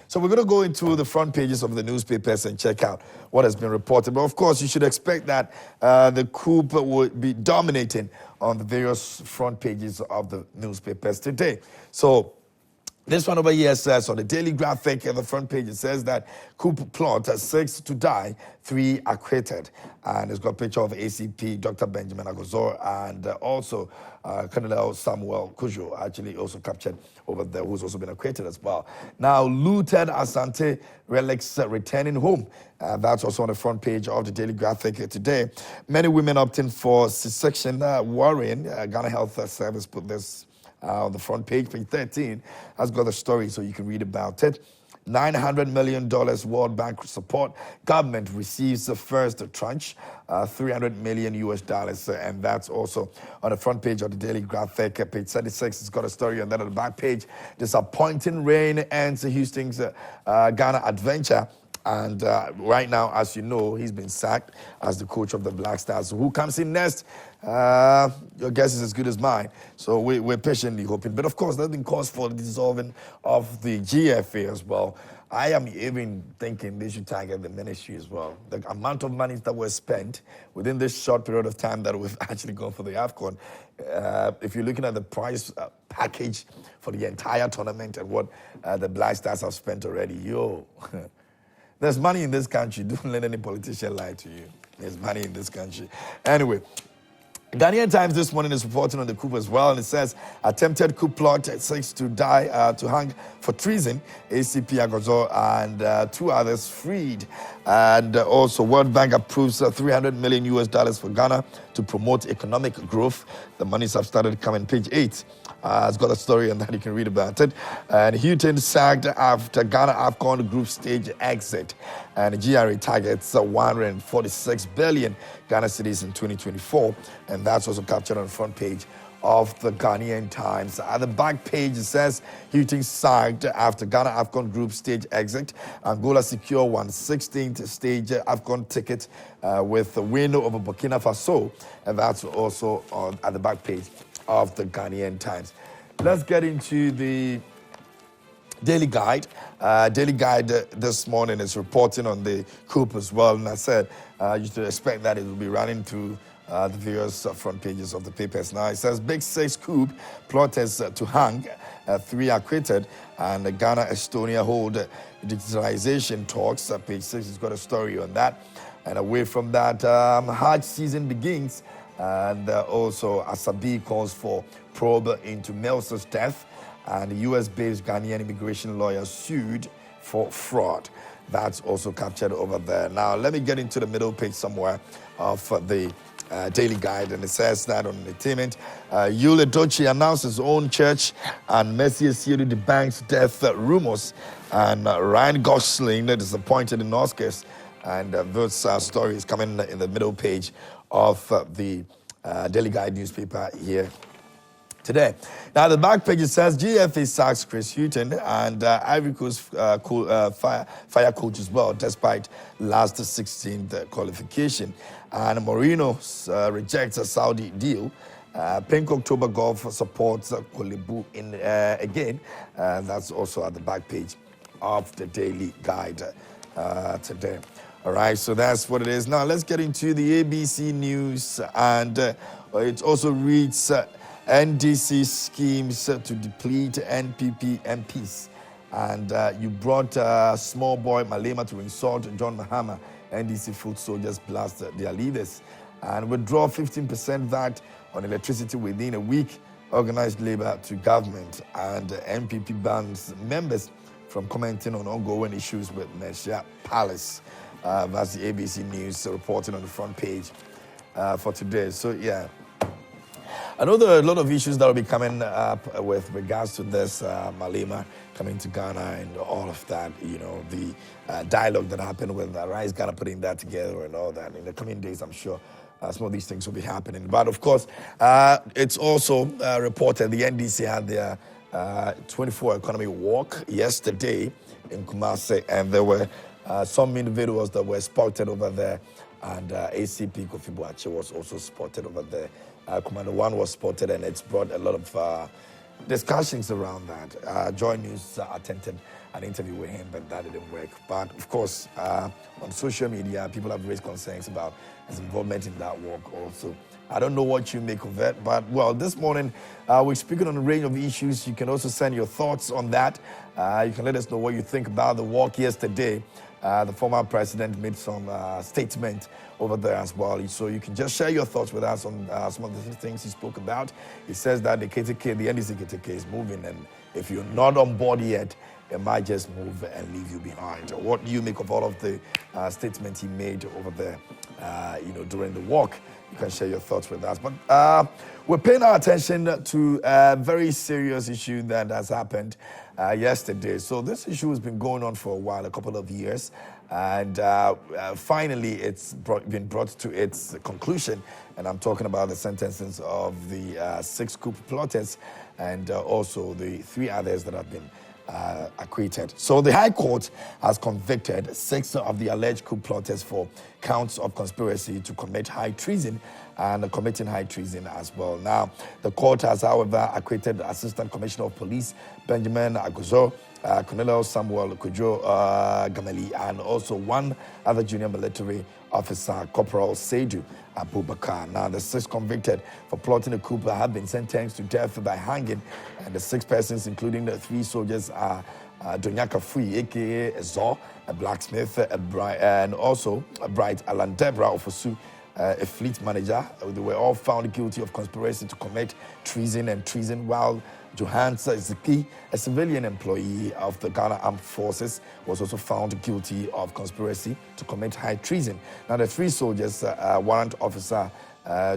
So we're going to go into the front pages of the newspapers and check out what has been reported. But of course, you should expect that the coup would be dominating on the various front pages of the newspapers today. So this one over here says on the Daily Graphic at the front page, it says that coup plot, 6 to die, 3 acquitted. And it's got a picture of ACP, Dr. Benjamin Agozor, and also Colonel Samuel Kujo, actually also captured over there, who's also been acquitted as well. Now, looted Asante relics returning home. That's also on the front page of the Daily Graphic today. Many women opting for C-section worrying. Ghana Health Service put this on the front page, page 13, has got the story so you can read about it. $900 million World Bank support. Government receives the first tranche, $300 million US, and that's also on the front page of the Daily Graphic, page 36. It's got a story on that on the back page. Disappointing rain ends Houston's Ghana adventure. And right now, as you know, he's been sacked as the coach of the Black Stars. So who comes in next? Your guess is as good as mine. So we're patiently hoping. But of course, there's been cause for the dissolving of the GFA as well. I am even thinking they should target the ministry as well. The amount of money that was spent within this short period of time that we've actually gone for the AFCON, if you're looking at the price package for the entire tournament and what the Black Stars have spent already, there's money in this country. Don't let any politician lie to you. There's money in this country. Anyway, Ghanaian Times this morning is reporting on the coup as well, and it says, attempted coup plot, 6 to die, to hang for treason, ACP Agozor and 2 others freed. And also, World Bank approves $300 million US for Ghana to promote economic growth. The monies have started coming, page 8. It's got a story on that, you can read about it. And Houston sacked after Ghana AFCON group stage exit. And GRA targets 146 billion Ghana cedis in 2024. And that's also captured on the front page of the Ghanaian Times. At the back page, it says Houston sacked after Ghana AFCON group stage exit. Angola secure 116th stage AFCON ticket with a win over Burkina Faso. And that's also at the back page of the Ghanaian Times. Let's get into the Daily Guide. Daily Guide this morning is reporting on the coup as well. And I said you should expect that it will be running through the various front pages of the papers. Now it says Big 6 coup plotters to hang, 3 acquitted, and Ghana, Estonia hold digitalization talks. Page 6 has got a story on that. And away from that, Hajj season begins. And also, Asabi calls for probe into Melson's death. And the US-based Ghanaian immigration lawyer sued for fraud. That's also captured over there. Now, let me get into the middle page somewhere of the Daily Guide. And it says that on entertainment, Yul Edochie announced his own church, and Mercy Esiru debunks death rumors. And Ryan Gosling disappointed in Oscars. And those stories coming in the middle page of the Daily Guide newspaper here today. Now, the back page, it says GFA sacks Chris Hughton and Ivory Coast fire coach as well, despite last 16th qualification. And Mourinho rejects a Saudi deal. Pink October Golf supports Kolebu in again. That's also at the back page of the Daily Guide today. All right, so that's what it is. Now, let's get into the ABC News. And it also reads NDC schemes to deplete NPP MPs. And you brought small boy Malema to insult John Mahama. NDC foot soldiers blast their leaders. And withdraw 15% VAT on electricity within a week. Organized labor to government. And NPP bans members from commenting on ongoing issues with Mercia Palace. That's the ABC News reporting on the front page for today. So, yeah. I know there are a lot of issues that will be coming up with regards to this Malema coming to Ghana and all of that, you know, the dialogue that happened with Rise Ghana putting that together and all that. In the coming days, I'm sure some of these things will be happening. But, of course, it's also reported the NDC had their 24 economy walk yesterday in Kumasi, and there were some individuals that were spotted over there, and ACP Kofi Boakye was also spotted over there. Commander 1 was spotted, and it's brought a lot of discussions around that. Joy News attempted an interview with him, but that didn't work. But of course, on social media, people have raised concerns about his involvement in that walk also. I don't know what you make of it, but well, this morning we're speaking on a range of issues. You can also send your thoughts on that. You can let us know what you think about the walk yesterday. The former president made some statement over there as well. So you can just share your thoughts with us on some of the things he spoke about. He says that the NDC KTK is moving, and if you're not on board yet, it might just move and leave you behind. What do you make of all of the statements he made over there, during the walk? You can share your thoughts with us. But we're paying our attention to a very serious issue that has happened yesterday. So this issue has been going on for a while, a couple of years. And finally, it's been brought to its conclusion. And I'm talking about the sentences of the 6 coup plotters and also the 3 others that have been acquitted. So the High Court has convicted 6 of the alleged coup plotters for counts of conspiracy to commit high treason and committing high treason as well. Now, the court has, however, acquitted Assistant Commissioner of Police Benjamin Aguzo, Cornelius Samuel Kujo Gamali, and also 1 other junior military officer, Corporal Seidu Abubakar. Now, the 6 convicted for plotting a coup have been sentenced to death by hanging, and the 6 persons, including the 3 soldiers, are Donyaka Fui, aka Ezo, a blacksmith, and also a Bright Alan Debra Ofosu, a fleet manager. They were all found guilty of conspiracy to commit treason and treason, while Johansa Iziki, a civilian employee of the Ghana Armed Forces, was also found guilty of conspiracy to commit high treason. Now, the 3 soldiers, Warrant Officer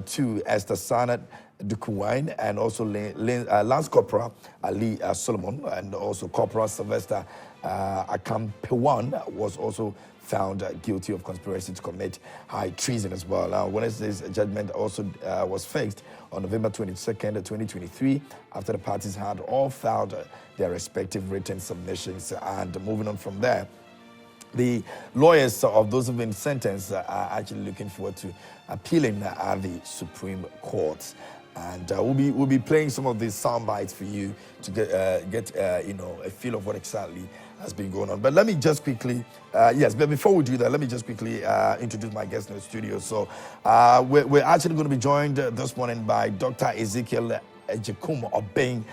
2 Esther Sanat Dukuwain, and also Lance Corporal Ali Solomon, and also Corporal Sylvester Akampewan was also found guilty of conspiracy to commit high treason as well. Now, Wednesday's judgment also was fixed on November 22nd, 2023, after the parties had all filed their respective written submissions. And moving on from there, the lawyers of those who've been sentenced are actually looking forward to appealing at the Supreme Court. And we'll be playing some of these sound bites for you to get a feel of what exactly has been going on. But let me just quickly, but before we do that, let me just quickly introduce my guest in the studio. So we're actually going to be joined this morning by Dr. Ezekiel Ejekum Obeng.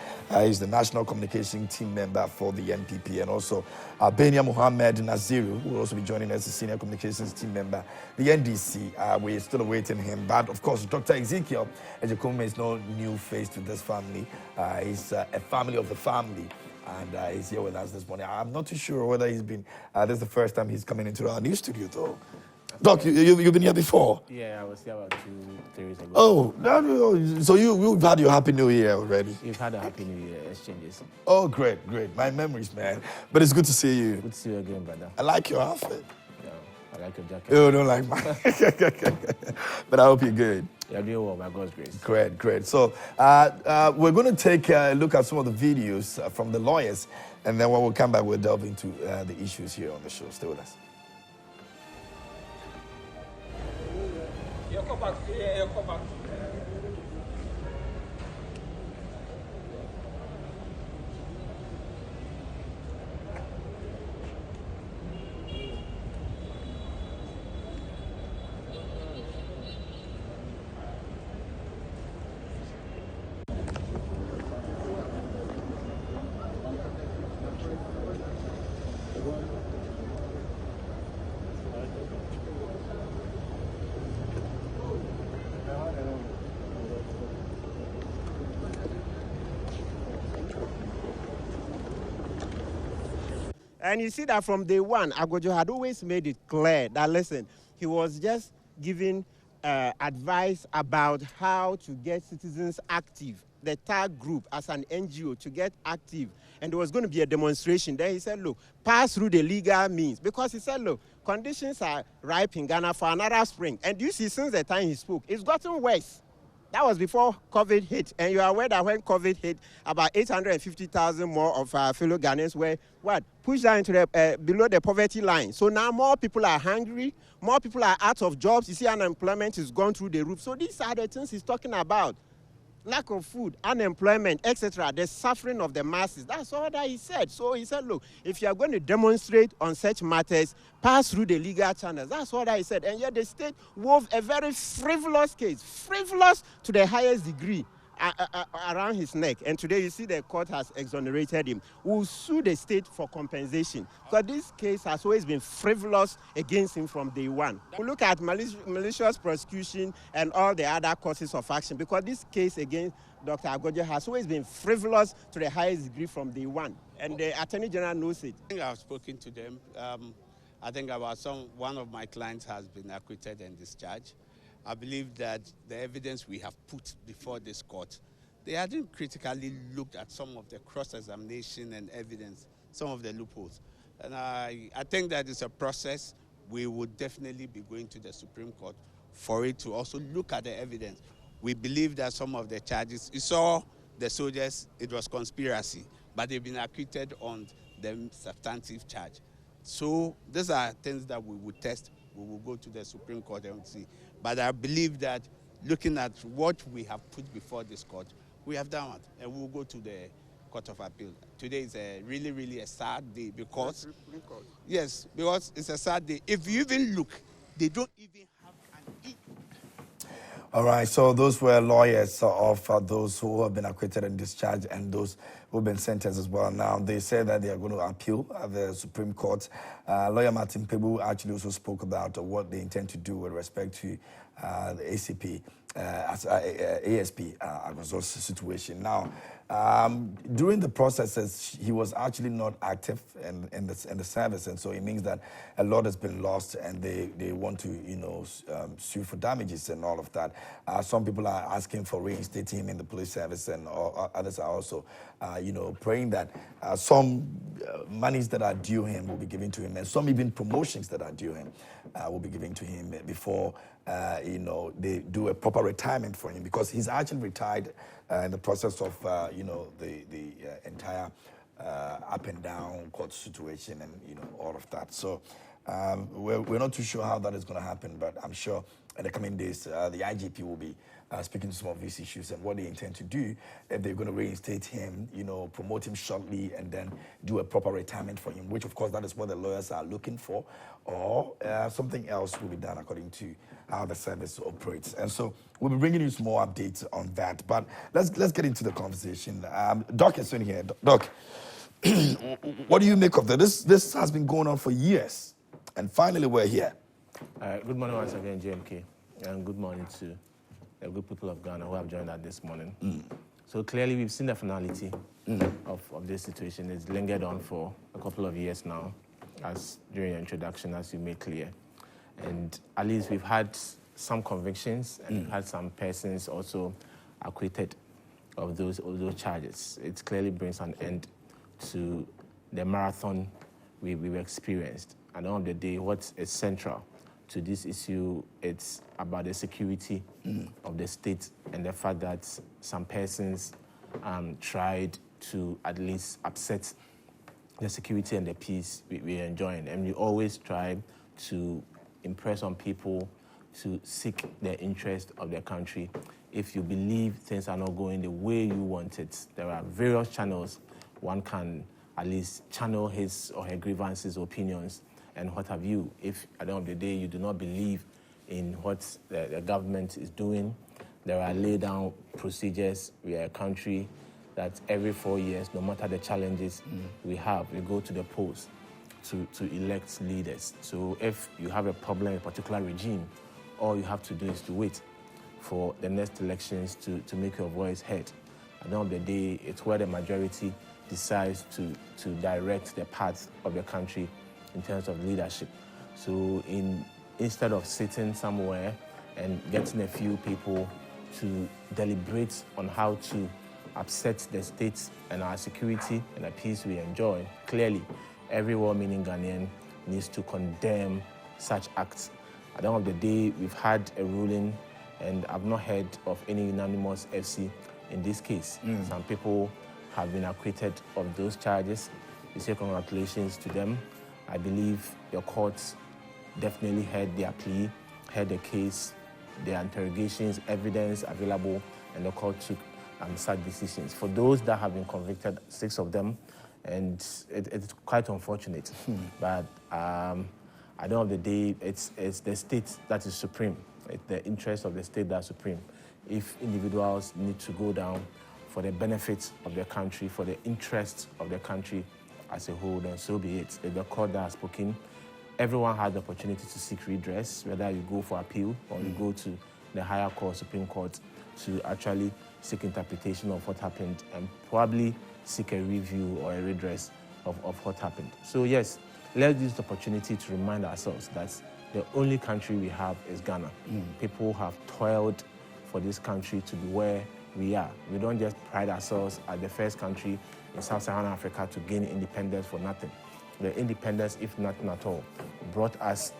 He's the National Communication Team member for the NPP, and also Benia Mohammed Naziru, who will also be joining us as Senior Communications Team member, the NDC. We're still awaiting him. But of course, Dr. Ezekiel Ejekum is no new face to this family. He's a family of the family, and he's here with us this morning. I'm not too sure whether he's been, this is the first time he's coming into our new studio, though. Doc, you've been here before? Yeah, I was here about 2 years ago. Oh, so you've had your Happy New Year already? You've had a Happy New Year exchanges. Oh, great. My memories, man. But it's good to see you. Good to see you again, brother. I like your outfit. Yeah, I like your jacket. You don't like mine. But I hope you're good. You're doing well, by God's grace. Great. So we're going to take a look at some of the videos from the lawyers, and then when we come back, we'll delve into the issues here on the show. Stay with us. Come back. Yeah, come back. And you see that from day one, Agojo had always made it clear that, listen, he was just giving advice about how to get citizens active, the TAG group as an NGO to get active. And there was going to be a demonstration. Then he said, look, pass through the legal means. Because he said, look, conditions are ripe in Ghana for another spring. And you see, since the time he spoke, it's gotten worse. That was before COVID hit. And you are aware that when COVID hit, about 850,000 more of our fellow Ghanaians were, pushed down into the, below the poverty line. So now more people are hungry, more people are out of jobs. You see, unemployment is gone through the roof. So these are the things he's talking about. lack of food, unemployment, etc., the suffering of the masses. That's all that he said. So he said, look, if you are going to demonstrate on such matters, pass through the legal channels. That's all that he said. And yet the state wove a very frivolous case, frivolous to the highest degree, around his neck. And today you see the court has exonerated him. We'll sue the state for compensation, because this case has always been frivolous against him from day one. We look at malicious prosecution and all the other causes of action, because this case against Dr. Agojo has always been frivolous to the highest degree from day one. And the Attorney General knows it. I think I've spoken to them. I think one of my clients has been acquitted and discharged. I believe that the evidence we have put before this court, they hadn't critically looked at some of the cross-examination and evidence, some of the loopholes. And I think that it's a process. We would definitely be going to the Supreme Court for it to also look at the evidence. We believe that some of the charges, you saw the soldiers, it was conspiracy, but they've been acquitted on the substantive charge. So these are things that we would test. We will go to the Supreme Court and see. But I believe that looking at what we have put before this court, we have done it, and we will go to the Court of Appeal. Today is a really, really a sad day because, yes, because it's a sad day. If you even look, they don't even have an E. All right, so those were lawyers of those who have been acquitted and discharged and those who have been sentenced as well. Now, they said that they are going to appeal at the Supreme Court. Lawyer Martin Pebu actually also spoke about what they intend to do with respect to the ACP, ASP, Agozo's situation. Now, during the processes, he was actually not active in the service, and so it means that a lot has been lost, and they want to, sue for damages and all of that. Some people are asking for reinstating him in the police service, and others are also, praying that some monies that are due him will be given to him, and some even promotions that are due him will be given to him before, they do a proper retirement for him, because he's actually retired in the process of, the entire up and down court situation and, all of that. So we're not too sure how that is going to happen, but I'm sure in the coming days, the IGP will be speaking to some of these issues and what they intend to do, if they're going to reinstate him, promote him shortly and then do a proper retirement for him, which of course that is what the lawyers are looking for, or something else will be done according to how the service operates. And so we'll be bringing you some more updates on that. But let's get into the conversation. Doc is in here. Doc, what do you make of this? This has been going on for years, and finally we're here. Good morning once again, JMK, and good morning to the good people of Ghana who have joined us this morning. So clearly we've seen the finality of this situation. It's lingered on for a couple of years now, as during your introduction, as you made clear. And at least we've had some convictions, and we've had some persons also acquitted of those charges. It clearly brings an end to the marathon we've experienced. At the end of the day, what is central to this issue, it's about the security of the state and the fact that some persons tried to at least upset the security and the peace we're enjoying. And we always try to impress on people to seek the interest of their country. If you believe things are not going the way you want it, there are various channels one can at least channel his or her grievances, opinions, and what have you. If at the end of the day you do not believe in what the government is doing, there are laid down procedures. We are a country that every 4 years, no matter the challenges we have, we go to the polls to elect leaders. So if you have a problem with a particular regime, all you have to do is to wait for the next elections to make your voice heard. At the end of the day, it's where the majority decides to direct the path of the country in terms of leadership. So instead of sitting somewhere and getting a few people to deliberate on how to upset the state and our security and the peace we enjoy, clearly every well-meaning Ghanaian needs to condemn such acts. At the end of the day, we've had a ruling, and I've not heard of any unanimous FC in this case. Some people have been acquitted of those charges. We say congratulations to them. I believe the courts definitely heard their plea, heard the case, their interrogations, evidence available, and the court took such decisions. For those that have been convicted, 6 of them, and it's quite unfortunate. But at the end of the day, it's the state that is supreme. It's the interest of the state that is supreme. If individuals need to go down for the benefit of their country, for the interest of the country as a whole, then so be it. If the court that has spoken, everyone has the opportunity to seek redress, whether you go for appeal or you go to the higher court, Supreme Court, to actually seek interpretation of what happened and probably seek a review or a redress of what happened. So yes, let's use the opportunity to remind ourselves that the only country we have is Ghana. People have toiled for this country to be where we are. We don't just pride ourselves as the first country in Sub-Saharan Africa to gain independence for nothing. The independence, if nothing at all, brought us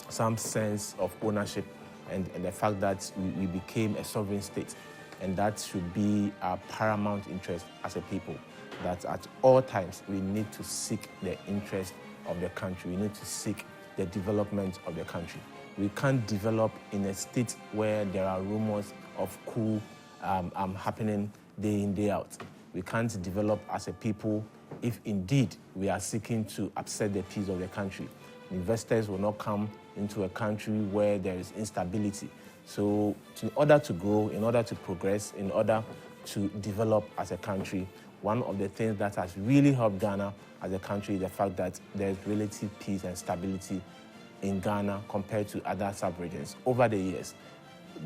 some sense of ownership and the fact that we became a sovereign state. And that should be our paramount interest as a people, that at all times we need to seek the interest of the country. We need to seek the development of the country. We can't develop in a state where there are rumors of coup happening day in, day out. We can't develop as a people if indeed we are seeking to upset the peace of the country. Investors will not come into a country where there is instability. So in order to grow, in order to progress, in order to develop as a country, one of the things that has really helped Ghana as a country is the fact that there's relative peace and stability in Ghana compared to other sub-regions. Over the years,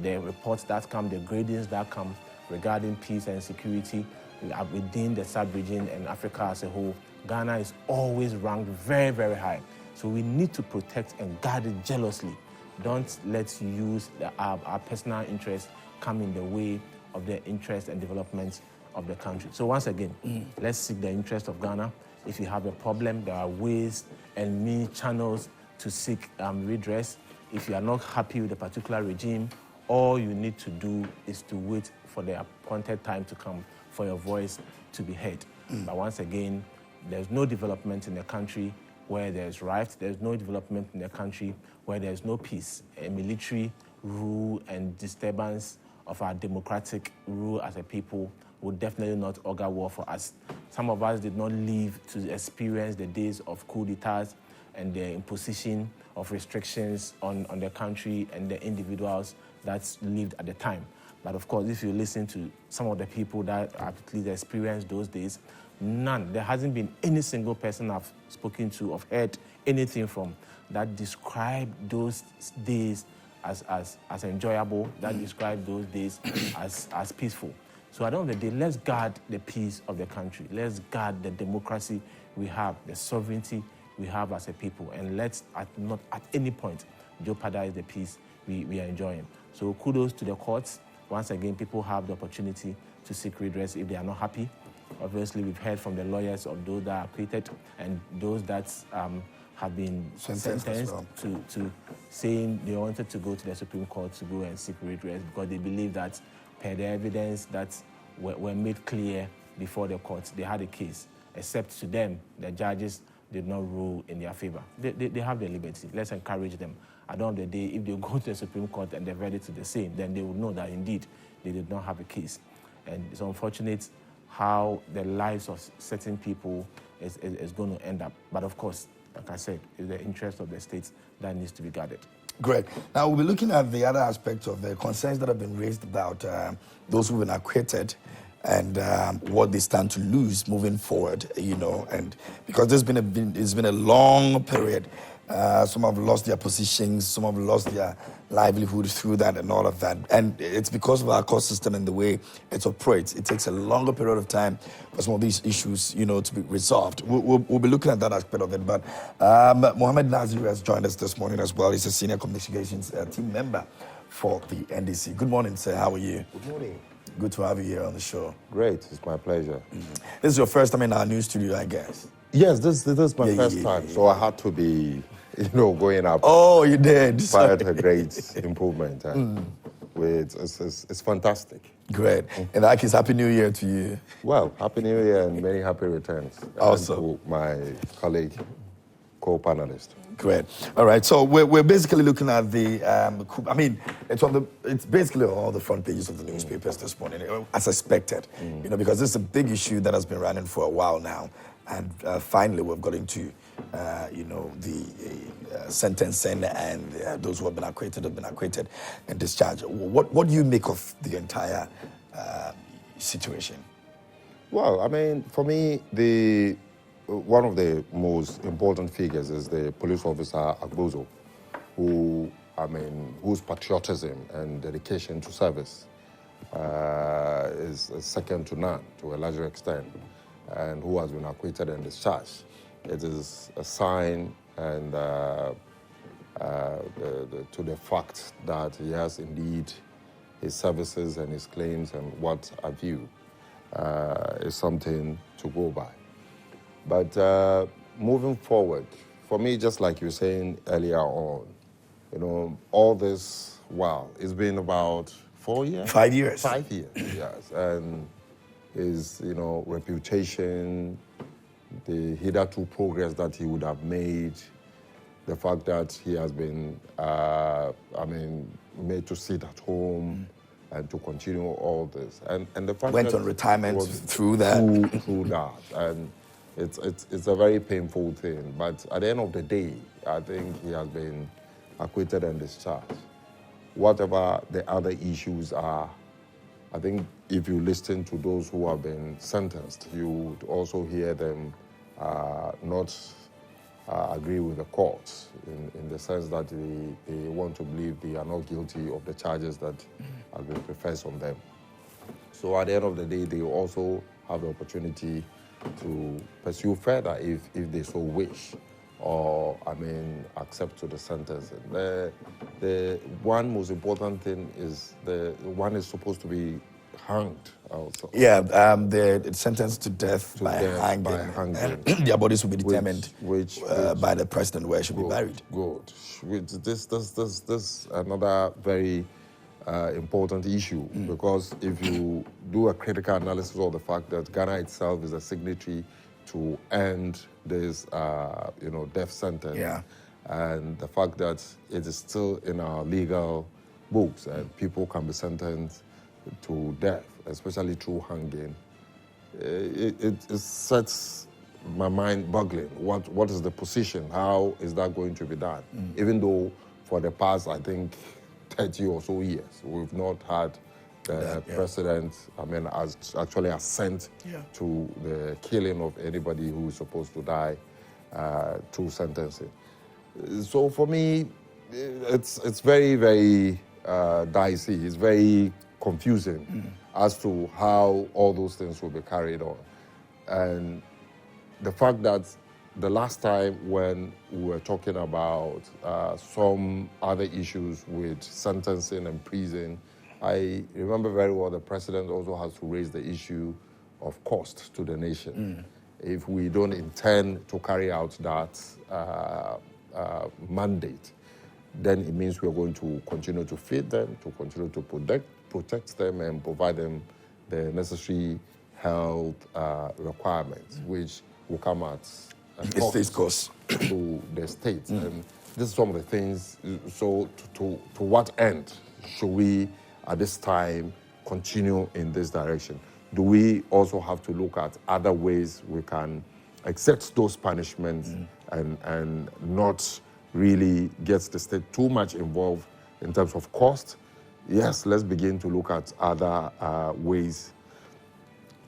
the reports that come, the gradings that come regarding peace and security within the sub-region and Africa as a whole, Ghana is always ranked very, very high. So we need to protect and guard it jealously. Don't let's use our personal interests come in the way of the interest and development of the country. So once again, let's seek the interest of Ghana. If you have a problem, there are ways and means, channels to seek redress. If you are not happy with a particular regime, all you need to do is to wait for the appointed time to come for your voice to be heard. But once again, there's no development in the country where there's riot. There's no development in the country where there's no peace. A military rule and disturbance of our democratic rule as a people would definitely not augur well for us. Some of us did not live to experience the days of coup d'etats and the imposition of restrictions on the country and the individuals that lived at the time. But of course, if you listen to some of the people that have at least experienced those days, none. There hasn't been any single person I've spoken to or heard anything from that described those days as enjoyable, that described those days as peaceful. So at the end of the day, let's guard the peace of the country. Let's guard the democracy we have, the sovereignty we have as a people, and let's not at any point jeopardize the peace we are enjoying. So kudos to the courts. Once again, people have the opportunity to seek redress if they are not happy. Obviously, we've heard from the lawyers of those that are acquitted and those that have been sentenced well to saying they wanted to go to the Supreme Court to go and seek redress because they believe that per the evidence that were made clear before the courts, they had a case. Except to them, the judges did not rule in their favor. They have their liberty. Let's encourage them. At the end of the day, if they go to the Supreme Court and the verdict is the same, then they will know that indeed they did not have a case. And it's unfortunate how the lives of certain people is going to end up. But of course, like I said, it's the interest of the states that needs to be guarded. Great. Now, we'll be looking at the other aspects of the concerns that have been raised about those who've been acquitted and what they stand to lose moving forward, and because it's been a long period. Some have lost their positions, some have lost their livelihood through that and all of that. And it's because of our court system and the way it operates. It takes a longer period of time for some of these issues, to be resolved. We'll be looking at that aspect of it. But Mohammed Nazir has joined us this morning as well. He's a senior communications team member for the NDC. Good morning, sir. How are you? Good morning. Good to have you here on the show. Great. It's my pleasure. This is your first time in our new studio, I guess. Yes, this is my first time. So I had to be, going up. Oh, you did. Quite a great improvement. It's fantastic. Great. In that case, Happy New Year to you. Well, Happy New Year and many happy returns. Awesome. And to my colleague, co-panelist. Great. All right. So we're basically looking at the coup. I mean, it's basically on all the front pages of the newspapers this morning, as expected. You know, because this is a big issue that has been running for a while now, and finally we've got into the sentencing, and those who have been acquitted and discharged. What do you make of the entire situation? Well, I mean, for me, one of the most important figures is the police officer Agbozo, whose patriotism and dedication to service is second to none to a larger extent, and who has been acquitted and discharged. It is a sign and to the fact that he has indeed his services and his claims and what have you is something to go by. But moving forward, for me, just like you were saying earlier on, all this, it's been about 4 years? 5 years. 5 years, yes. And his, reputation, the hitherto progress that he would have made, the fact that he has been, made to sit at home and to continue all this. And the fact went that on retirement through that. Through that. And it's a very painful thing. But at the end of the day, I think he has been acquitted and discharged. Whatever the other issues are, I think if you listen to those who have been sentenced, you would also hear them not agree with the courts in the sense that they want to believe they are not guilty of the charges that have been professed on them. So at the end of the day, they also have the opportunity to pursue further if they so wish, or accept to the sentence. The one most important thing is the one is supposed to be hanged also. Yeah, they're sentenced to death by hanging. Their bodies will be determined by the president where it should be buried. Good. This another very important issue, because if you do a critical analysis of the fact that Ghana itself is a signatory to end this, death sentence, and the fact that it is still in our legal books and people can be sentenced to death, especially through hanging, it sets my mind boggling. What is the position? How is that going to be done? Even though for the past, I think, 30 or so years, we've not had the president, actually assent to the killing of anybody who is supposed to die through sentencing. So for me, it's very, very dicey. It's very confusing as to how all those things will be carried on. And the fact that the last time when we were talking about some other issues with sentencing and prison, I remember very well the president also has to raise the issue of cost to the nation. If we don't intend to carry out that mandate, then it means we're going to continue to feed them, to continue to protect them and provide them the necessary health requirements, which will come at a cost to the state. And this is some of the things. So to what end should we at this time continue in this direction? Do we also have to look at other ways we can accept those punishments and not really get the state too much involved in terms of cost? Yes, let's begin to look at other ways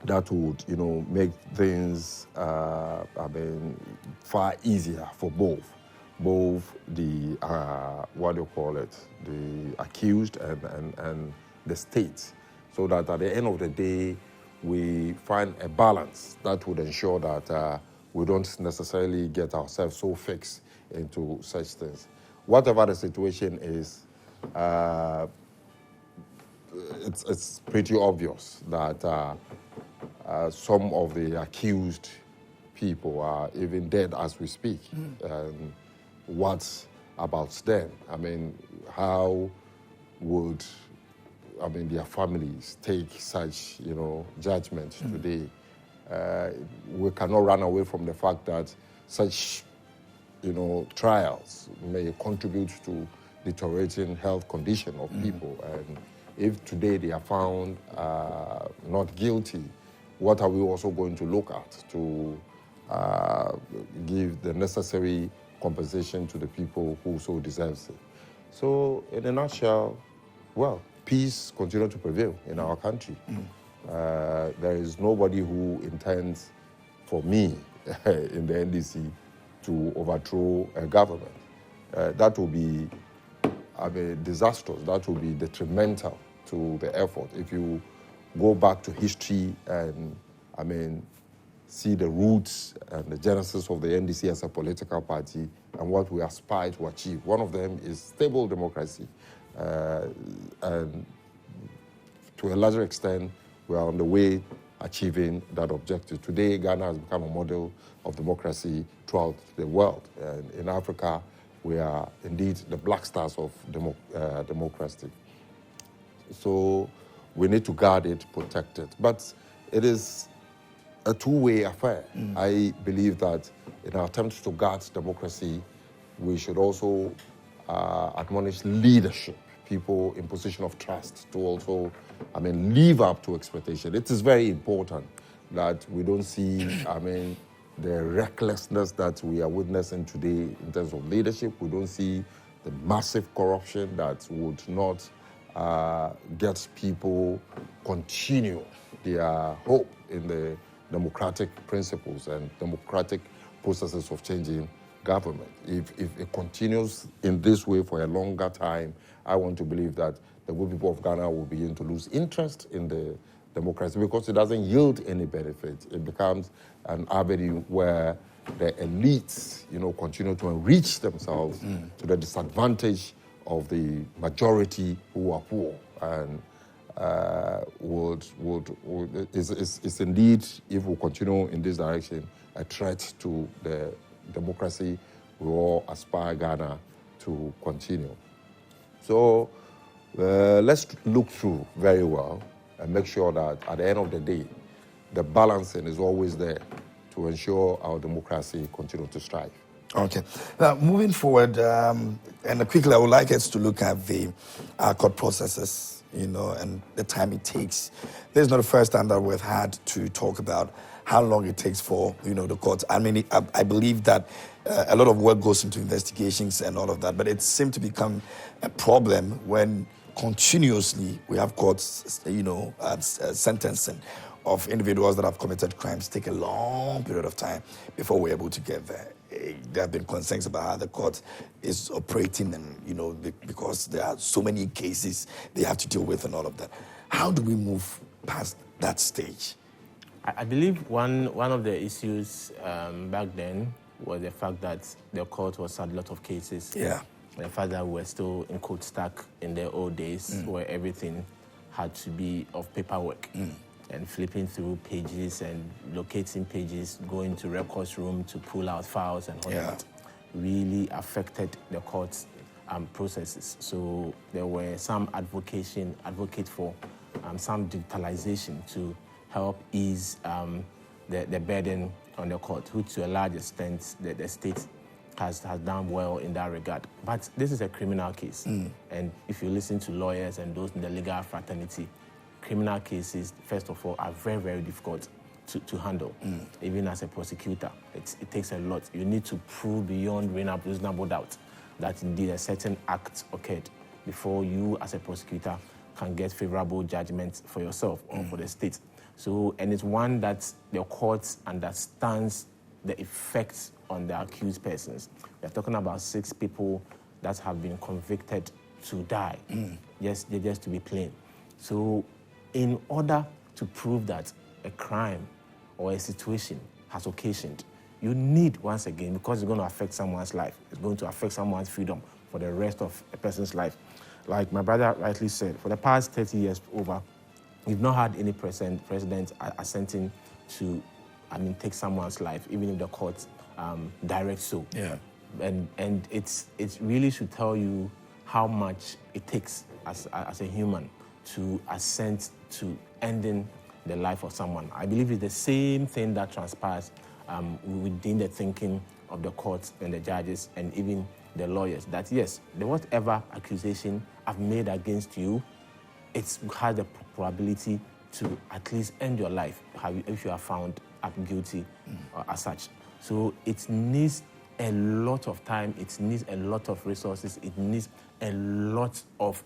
that would, make things, far easier for both the, the accused and the state, so that at the end of the day, we find a balance that would ensure that we don't necessarily get ourselves so fixed into such things. Whatever the situation is, it's pretty obvious that some of the accused people are even dead as we speak. And what about them? How would their families take such judgment today? We cannot run away from the fact that such trials may contribute to deteriorating health condition of people. And if today they are found not guilty, what are we also going to look at to give the necessary compensation to the people who so deserves it? So in a nutshell, well, peace continues to prevail in our country. There is nobody who intends for me in the NDC to overthrow a government. That will be disastrous. That will be detrimental to the effort. If you go back to history and, see the roots and the genesis of the NDC as a political party and what we aspire to achieve, one of them is stable democracy. And to a larger extent, we are on the way achieving that objective. Today, Ghana has become a model of democracy throughout the world. And in Africa, we are indeed the black stars of democracy. So we need to guard it, protect it. But it is a two-way affair. I believe that in our attempts to guard democracy, we should also admonish leadership, people in position of trust, to also, live up to expectation. It is very important that we don't see, the recklessness that we are witnessing today in terms of leadership. We don't see the massive corruption that would not get people continue their hope in the democratic principles and democratic processes of changing government. If it continues in this way for a longer time, I want to believe that the good people of Ghana will begin to lose interest in the democracy because it doesn't yield any benefit. It becomes an avenue where the elites, continue to enrich themselves to the disadvantage of the majority who are poor. And is indeed, if we continue in this direction, a threat to the democracy we all aspire Ghana to continue. So let's look through very well and make sure that at the end of the day, the balancing is always there to ensure our democracy continue to strive. Okay. Now, moving forward, and quickly, I would like us to look at the court processes, and the time it takes. This is not the first time that we've had to talk about how long it takes for, the courts. I believe that a lot of work goes into investigations and all of that, but it seemed to become a problem when continuously we have courts, sentencing of individuals that have committed crimes take a long period of time before we're able to get there. There have been concerns about how the court is operating and, because there are so many cases they have to deal with and all of that. How do we move past that stage? I believe one of the issues back then was the fact that the court was had a lot of cases. Yeah. The fact that we were still in court stuck in the old days where everything had to be of paperwork. And flipping through pages and locating pages, going to records room to pull out files and all that really affected the court's processes. So there were some advocate for some digitalization to help ease the burden on the court, who to a large extent the state has done well in that regard. But this is a criminal case. And if you listen to lawyers and those in the legal fraternity, criminal cases, first of all, are very, very difficult to handle. Even as a prosecutor, it takes a lot. You need to prove beyond reasonable doubt that indeed a certain act occurred before you, as a prosecutor, can get favorable judgment for yourself or for the state. So, and it's one that the court understands the effects on the accused persons. We're talking about 6 people that have been convicted to die, just to be plain. So, in order to prove that a crime or a situation has occasioned, you need, once again, because it's going to affect someone's life, it's going to affect someone's freedom for the rest of a person's life. Like my brother rightly said, for the past 30 years over, we've not had any president assenting to, take someone's life, even if the court directs so. Yeah. And it really should tell you how much it takes as a human to assent to ending the life of someone. I believe it's the same thing that transpires within the thinking of the courts and the judges and even the lawyers that yes, the whatever accusation I've made against you, it has the probability to at least end your life if you are found guilty as such. So it needs a lot of time, it needs a lot of resources, it needs a lot of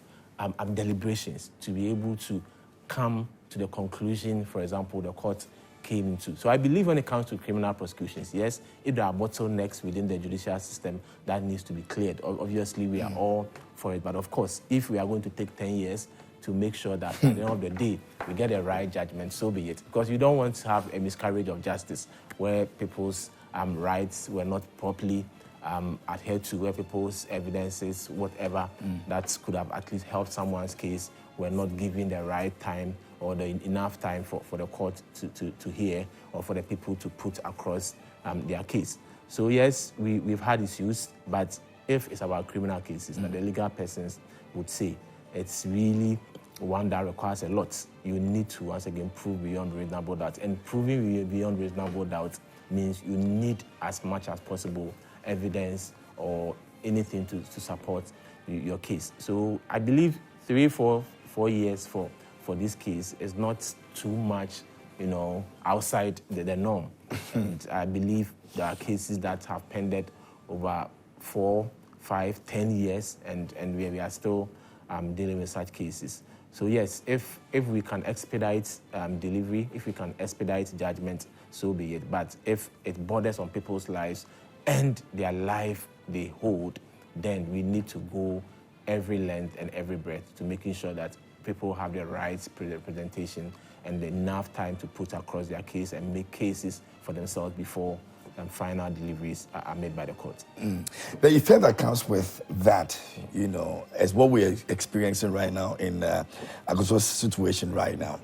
deliberations to be able to come to the conclusion, for example, the court came into. So I believe when it comes to criminal prosecutions, yes, if there are bottlenecks within the judicial system, that needs to be cleared. Obviously, we are all for it. But of course, if we are going to take 10 years to make sure that at the end of the day, we get a right judgment, so be it. Because you don't want to have a miscarriage of justice where people's rights were not properly adhered to, where people's evidences, whatever, that could have at least helped someone's case, were not given the right time or enough time for the court to hear or for the people to put across their case. So yes, we've had issues, but if it's about criminal cases, that the legal persons would say, it's really one that requires a lot. You need to, once again, prove beyond reasonable doubt. And proving beyond reasonable doubt means you need as much as possible evidence or anything to support your case. So I believe 4 years for this case is not too much, outside the norm. And I believe there are cases that have pended over 4, 5, 10 years, and we are still dealing with such cases. So yes, if we can expedite delivery, if we can expedite judgment, so be it. But if it borders on people's lives and their life they hold, then we need to go every length and every breadth to making sure that people have the right representation and enough time to put across their case and make cases for themselves before final deliveries are made by the court. The effect that comes with that, is what we're experiencing right now in Agoso's situation right now.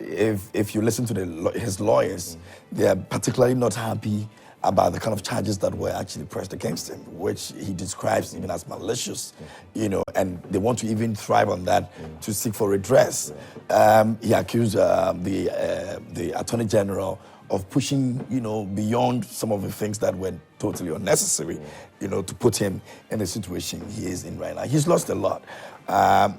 If you listen to his lawyers, they are particularly not happy about the kind of charges that were actually pressed against him, which he describes even as malicious, and they want to even thrive on that to seek for redress. He accused the Attorney General of pushing, beyond some of the things that were totally unnecessary, to put him in the situation he is in right now. He's lost a lot.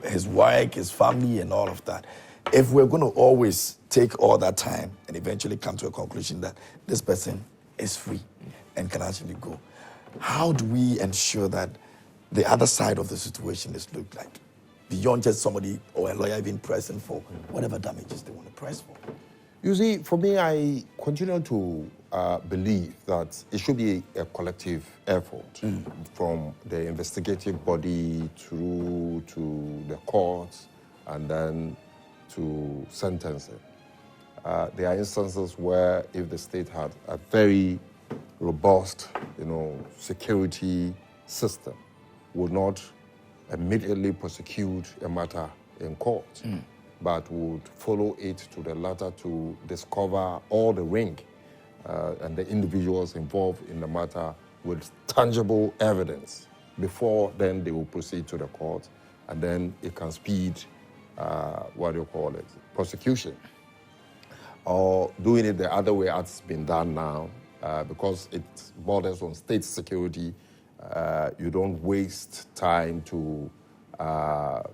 His work, his family, and all of that. If we're going to always take all that time and eventually come to a conclusion that this person is free and can actually go, how do we ensure that the other side of the situation is looked like? Beyond just somebody or a lawyer being present for whatever damages they want to press for. You see, for me, I continue to believe that it should be a collective effort from the investigative body through to the courts and then to sentencing. There are instances where if the state had a very robust, security system, would not immediately prosecute a matter in court, but would follow it to the latter to discover all the ring and the individuals involved in the matter with tangible evidence. Before then, they will proceed to the court, and then it can speed, prosecution. Or doing it the other way as it's been done now, because it borders on state security. You don't waste time to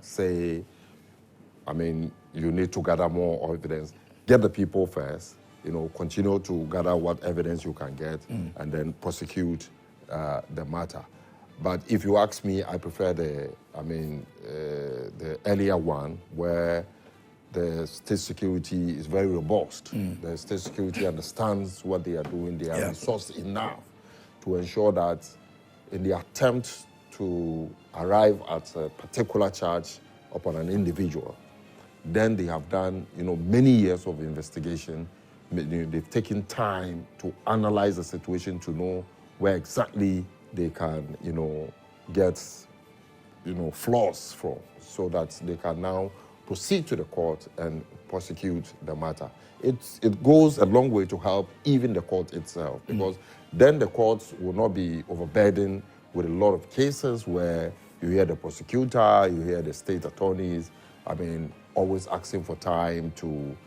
say, you need to gather more evidence. Get the people first, continue to gather what evidence you can get, and then prosecute the matter. But if you ask me, I prefer the earlier one where the state security is very robust. The state security understands what they are doing. They are resourced enough to ensure that in the attempt to arrive at a particular charge upon an individual, then they have done, many years of investigation. They've taken time to analyze the situation to know where exactly they can, get, flaws from, so that they can now proceed to the court and prosecute the matter. It goes a long way to help even the court itself, because then the courts will not be overburdened with a lot of cases where you hear the prosecutor, you hear the state attorneys, always asking for time to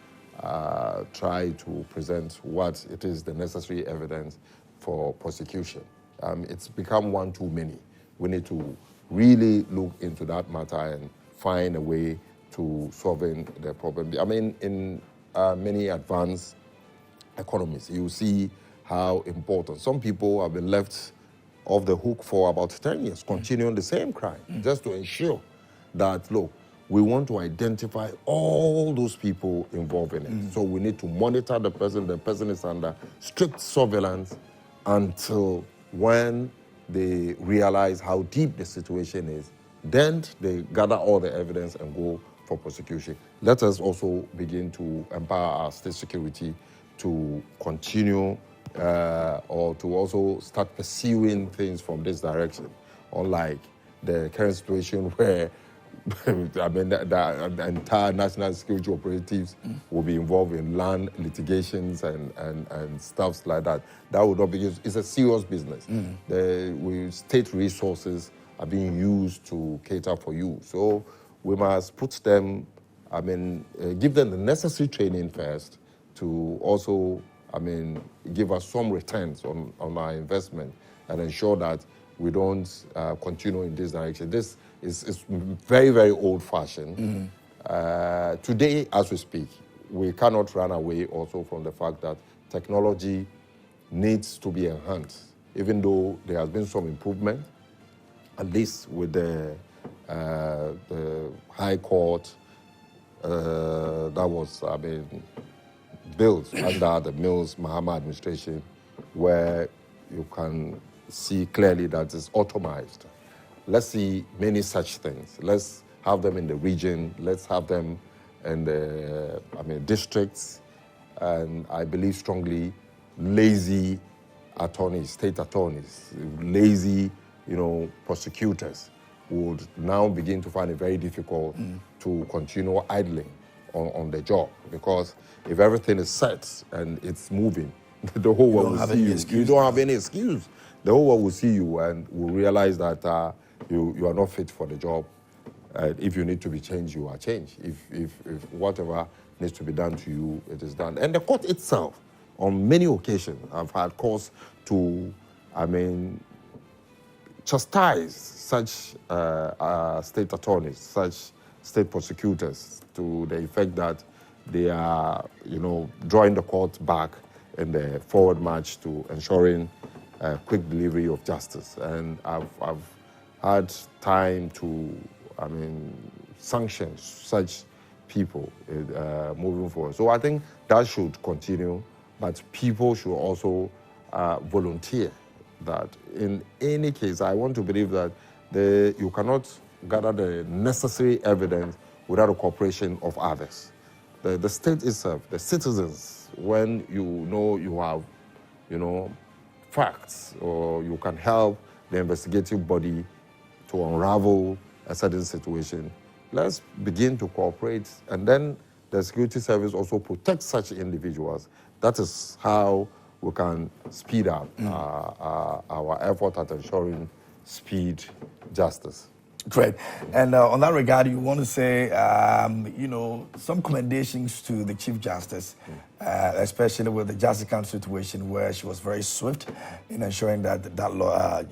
try to present what it is the necessary evidence for prosecution. It's become one too many. We need to really look into that matter and find a way to solving the problem. I mean, in many advanced economies, you see how important. Some people have been left off the hook for about 10 years, continuing the same crime, just to ensure that, look, we want to identify all those people involved in it. So we need to monitor the person. The person is under strict surveillance until when they realize how deep the situation is. Then they gather all the evidence and go for prosecution. Let us also begin to empower our state security to continue or to also start pursuing things from this direction, unlike the current situation where I mean, the entire national security operatives will be involved in land litigations and stuff like that. That would not be, it's a serious business. State resources are being used to cater for you. So we must put them, I mean, give them the necessary training first to also, I mean, give us some returns on our investment and ensure that we don't continue in this direction. This is very, very old-fashioned. Today, as we speak, we cannot run away also from the fact that technology needs to be enhanced, even though there has been some improvement, at least with the High Court that was, I mean, built under the Mills Mahama administration, where you can see clearly that it's automized. Let's see many such things. Let's have them in the region. Let's have them in the, districts. And I believe strongly, lazy attorneys, state attorneys, lazy, prosecutors would now begin to find it very difficult to continue idling on the job, because if everything is set and it's moving, the whole world will see you. You don't have any excuse. The whole world will see you and will realize that you are not fit for the job. If you need to be changed, you are changed. If whatever needs to be done to you, it is done. And the court itself, on many occasions, have had cause to, chastise such state attorneys, such state prosecutors, to the effect that they are, drawing the court back in the forward march to ensuring quick delivery of justice. And I've had time to, sanction such people moving forward. So I think that should continue, but people should also volunteer that. In any case, I want to believe that you cannot gather the necessary evidence without the cooperation of others. The state itself, the citizens, when you have, facts, or you can help the investigative body to unravel a certain situation, let's begin to cooperate. And then the security service also protects such individuals. That is how we can speed up our effort at ensuring speed justice. Great. And on that regard, you want to say, some commendations to the Chief Justice, especially with the Justice Council situation, where she was very swift in ensuring that law,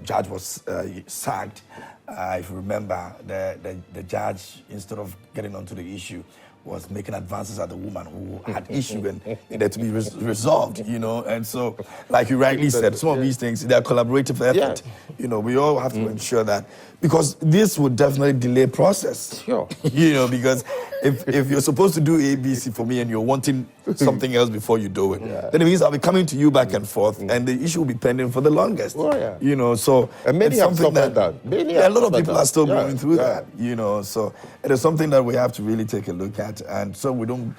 judge was sacked. If you remember, the judge, instead of getting onto the issue, was making advances at the woman who had issue and needed to be resolved, And so, like you rightly said, some of these things, they're collaborative effort. Yeah. We all have to ensure that, because this would definitely delay process. Sure. Because if you're supposed to do ABC for me and you're wanting something else before you do it, then it means I'll be coming to you back and forth, and the issue will be pending for the longest. Oh, yeah. So and many have suffered that. A lot of people are still going through that. So it is something that we have to really take a look at, and so we don't,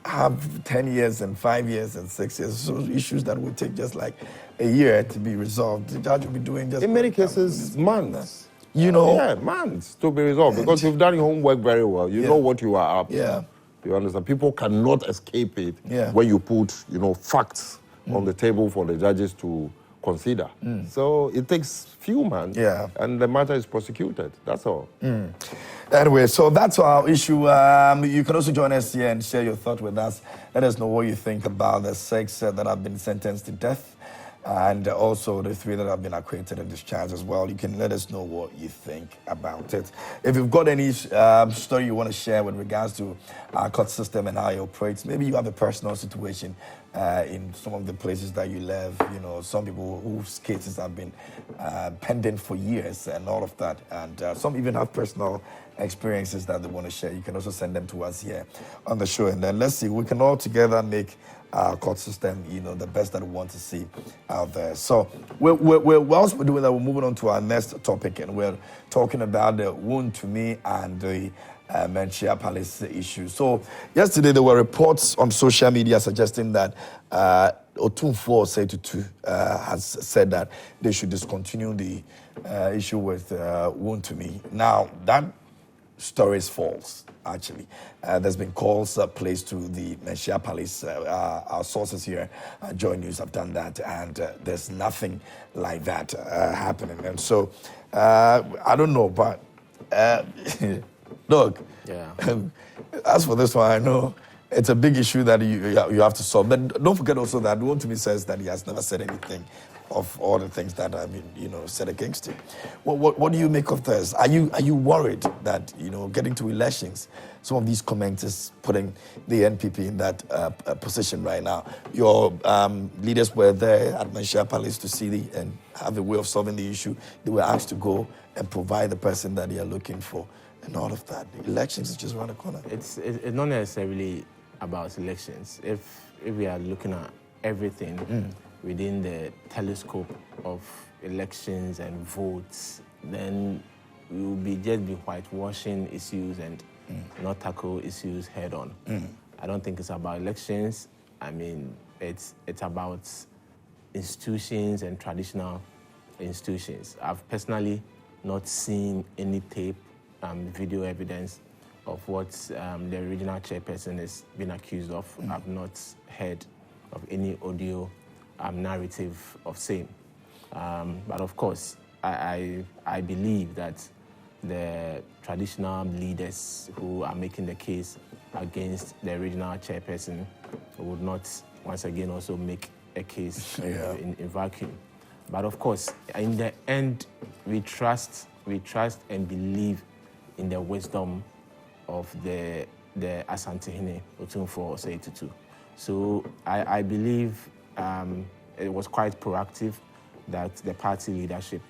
have 10 years and 5 years and 6 years. So issues that would take just like a year to be resolved, the judge will be doing just. In many cases, months. Months to be resolved, because you've done your homework very well. You know what you are up to. Yeah. You understand? People cannot escape it Yeah. when you put, facts on the table for the judges to consider. So it takes few months, Yeah. and the matter is prosecuted. That's all. Anyway, so that's our issue. You can also join us here and share your thoughts with us. Let us know what you think about the 6 that have been sentenced to death, and also the 3 that have been acquitted and discharged as well. You can let us know what you think about it. If you've got any story you want to share with regards to our court system and how it operates, maybe you have a personal situation in some of the places that you live. You know, some people whose cases have been pending for years and all of that, and some even have personal experiences that they want to share. You can also send them to us here on the show, and then let's see, we can all together make our court system, you know, the best that we want to see out there. So whilst we're doing that, we're moving on to our next topic, and we're talking about the wound to me and the Menchia Palace issue. So yesterday there were reports on social media suggesting that Otumfuo Osei has said that they should discontinue the issue with wound to me. Now that story is false. Actually, there's been calls placed to the Menchia Palace. Our sources here, Joy News, have done that, and there's nothing like that happening. And so, I don't know, but look, Yeah. as for this one, I know it's a big issue that you have to solve. But don't forget also that Wontumi says that he has never said anything of all the things that have been, you know, said against him. What do you make of this? Are you worried that, you know, getting to elections, some of these comments is putting the NPP in that position right now? Your leaders were there at Menchia Palace to see and have a way of solving the issue. They were asked to go and provide the person that they are looking for, and all of that. The elections is just around the corner. It's not necessarily about elections. If we are looking at everything within the telescope of elections and votes, then we will just be whitewashing issues and not tackle issues head on. I don't think it's about elections. I mean, it's about institutions and traditional institutions. I've personally not seen any tape, video evidence of what the regional chairperson has been accused of. I've not heard of any audio narrative of same. But of course, I believe that the traditional leaders who are making the case against the regional chairperson would not once again also make a case in vacuum. But of course, in the end, we trust and believe in the wisdom of the Asantehene Otumfuo Osei. So I believe it was quite proactive that the party leadership,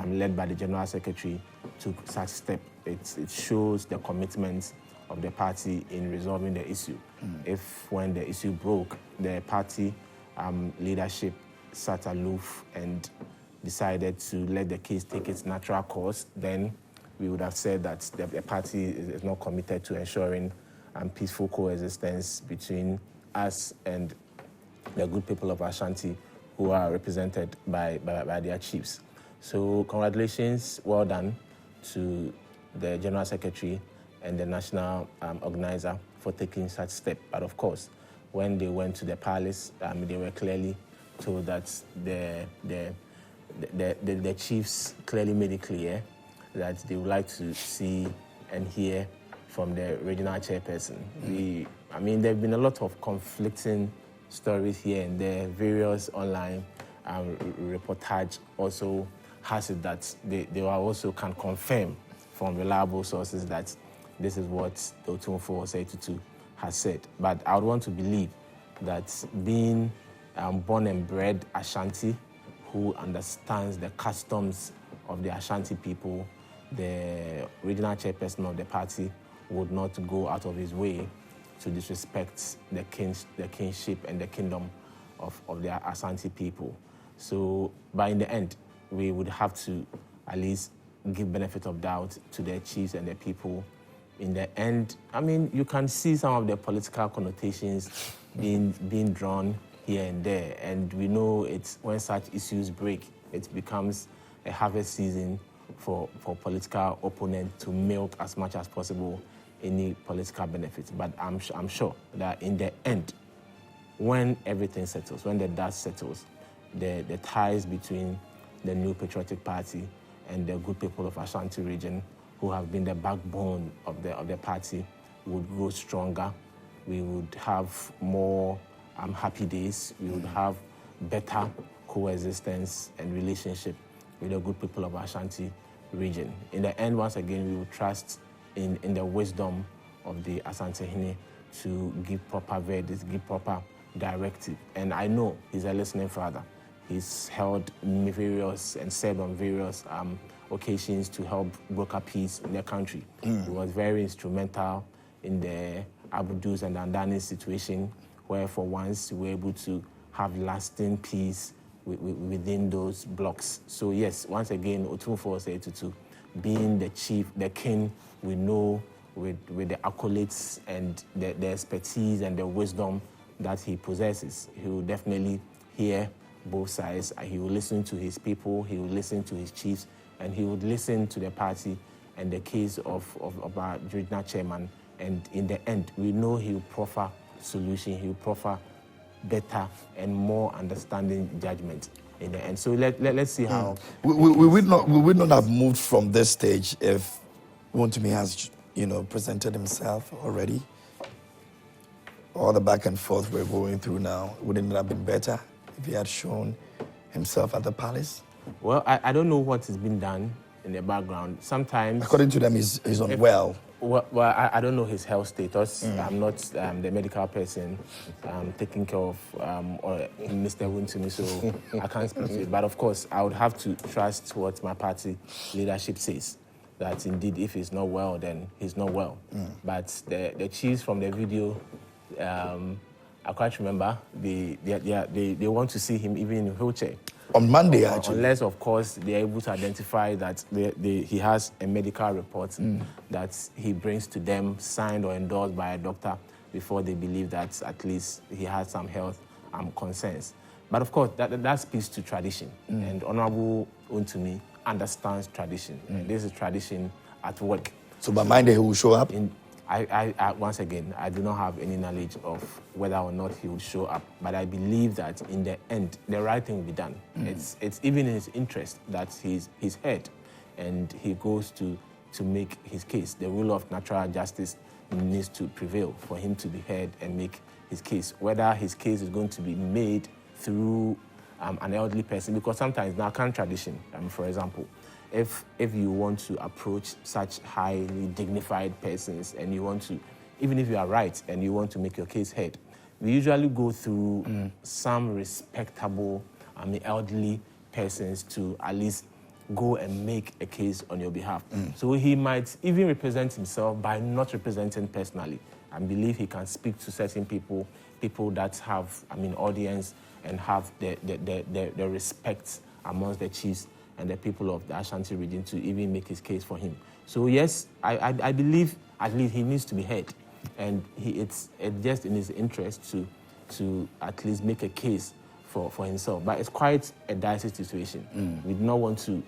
led by the General Secretary, took such step. It shows the commitment of the party in resolving the issue. If when the issue broke, the party leadership sat aloof and decided to let the case take its natural course, then we would have said that the party is not committed to ensuring peaceful coexistence between us and the good people of Ashanti who are represented by their chiefs. So congratulations, well done to the General Secretary and the National Organizer for taking such step. But of course, when they went to the palace, they were clearly told that the chiefs clearly made it clear that they would like to see and hear from the regional chairperson. There have been a lot of conflicting stories here and there. Various online reportage also has it that they also can confirm from reliable sources that this is what Otumfuo Osei has said. But I would want to believe that being born and bred Ashanti, who understands the customs of the Ashanti people, the regional chairperson of the party would not go out of his way to disrespect the kingship and the kingdom of the Ashanti people. So, but in the end, we would have to at least give benefit of doubt to the chiefs and the people. In the end, you can see some of the political connotations being drawn here and there, and we know it's when such issues break, it becomes a harvest season for political opponents to milk as much as possible any political benefits. But I'm sure that in the end, when everything settles, when the dust settles, the ties between the New Patriotic Party and the good people of Ashanti region, who have been the backbone of the party, would grow stronger. We would have more happy days. We would have better coexistence and relationship with the good people of Ashanti region. In the end, once again, we will trust in the wisdom of the Asantehene to give proper verdict, give proper directive. And I know he's a listening father. He's held various and said on various occasions to help broker peace in the country. He was very instrumental in the Abudus and Andani situation, where for once we were able to have lasting peace within those blocks. So yes, once again, Otumfuo Osei-Tutu, being the chief, the king, we know with the accolades and the expertise and the wisdom that he possesses, he will definitely hear both sides. He will listen to his people, he will listen to his chiefs, and he would listen to the party and the case of our regional chairman. And in the end, we know he will proffer solution, he will proffer better and more understanding judgment in the end. So let's see how. We would not have moved from this stage if Wontumi has, presented himself already. All the back and forth we're going through now, wouldn't it have been better if he had shown himself at the palace? Well, I don't know what has been done in the background. Sometimes, according to them, he's unwell. Well, I don't know his health status. I'm not the medical person taking care of or Mr. Wontumi, so I can't speak to it. But of course, I would have to trust what my party leadership says, that indeed if he's not well, then he's not well. But the chiefs from the video, I quite remember, they want to see him even in a wheelchair. On Monday, actually. Unless, of course, they're able to identify that he has a medical report that he brings to them, signed or endorsed by a doctor, before they believe that at least he has some health concerns. But of course, that speaks to tradition. And Honorable Wontumi understands tradition. And this is tradition at work. So by Monday, he will show up? I once again, I do not have any knowledge of whether or not he will show up, but I believe that in the end, the right thing will be done. It's even in his interest that he's heard, and he goes to make his case. The rule of natural justice needs to prevail for him to be heard and make his case. Whether his case is going to be made through an elderly person, because sometimes in our current tradition, for example, if you want to approach such highly dignified persons and you want to, even if you are right and you want to make your case heard, we usually go through some respectable, elderly persons to at least go and make a case on your behalf. So he might even represent himself by not representing personally. I believe he can speak to certain people that have, audience and have the respect amongst the chiefs and the people of the Ashanti region to even make his case for him. So yes, I believe at least he needs to be heard, and it's just in his interest to at least make a case for himself. But it's quite a dicey situation. We do not want to,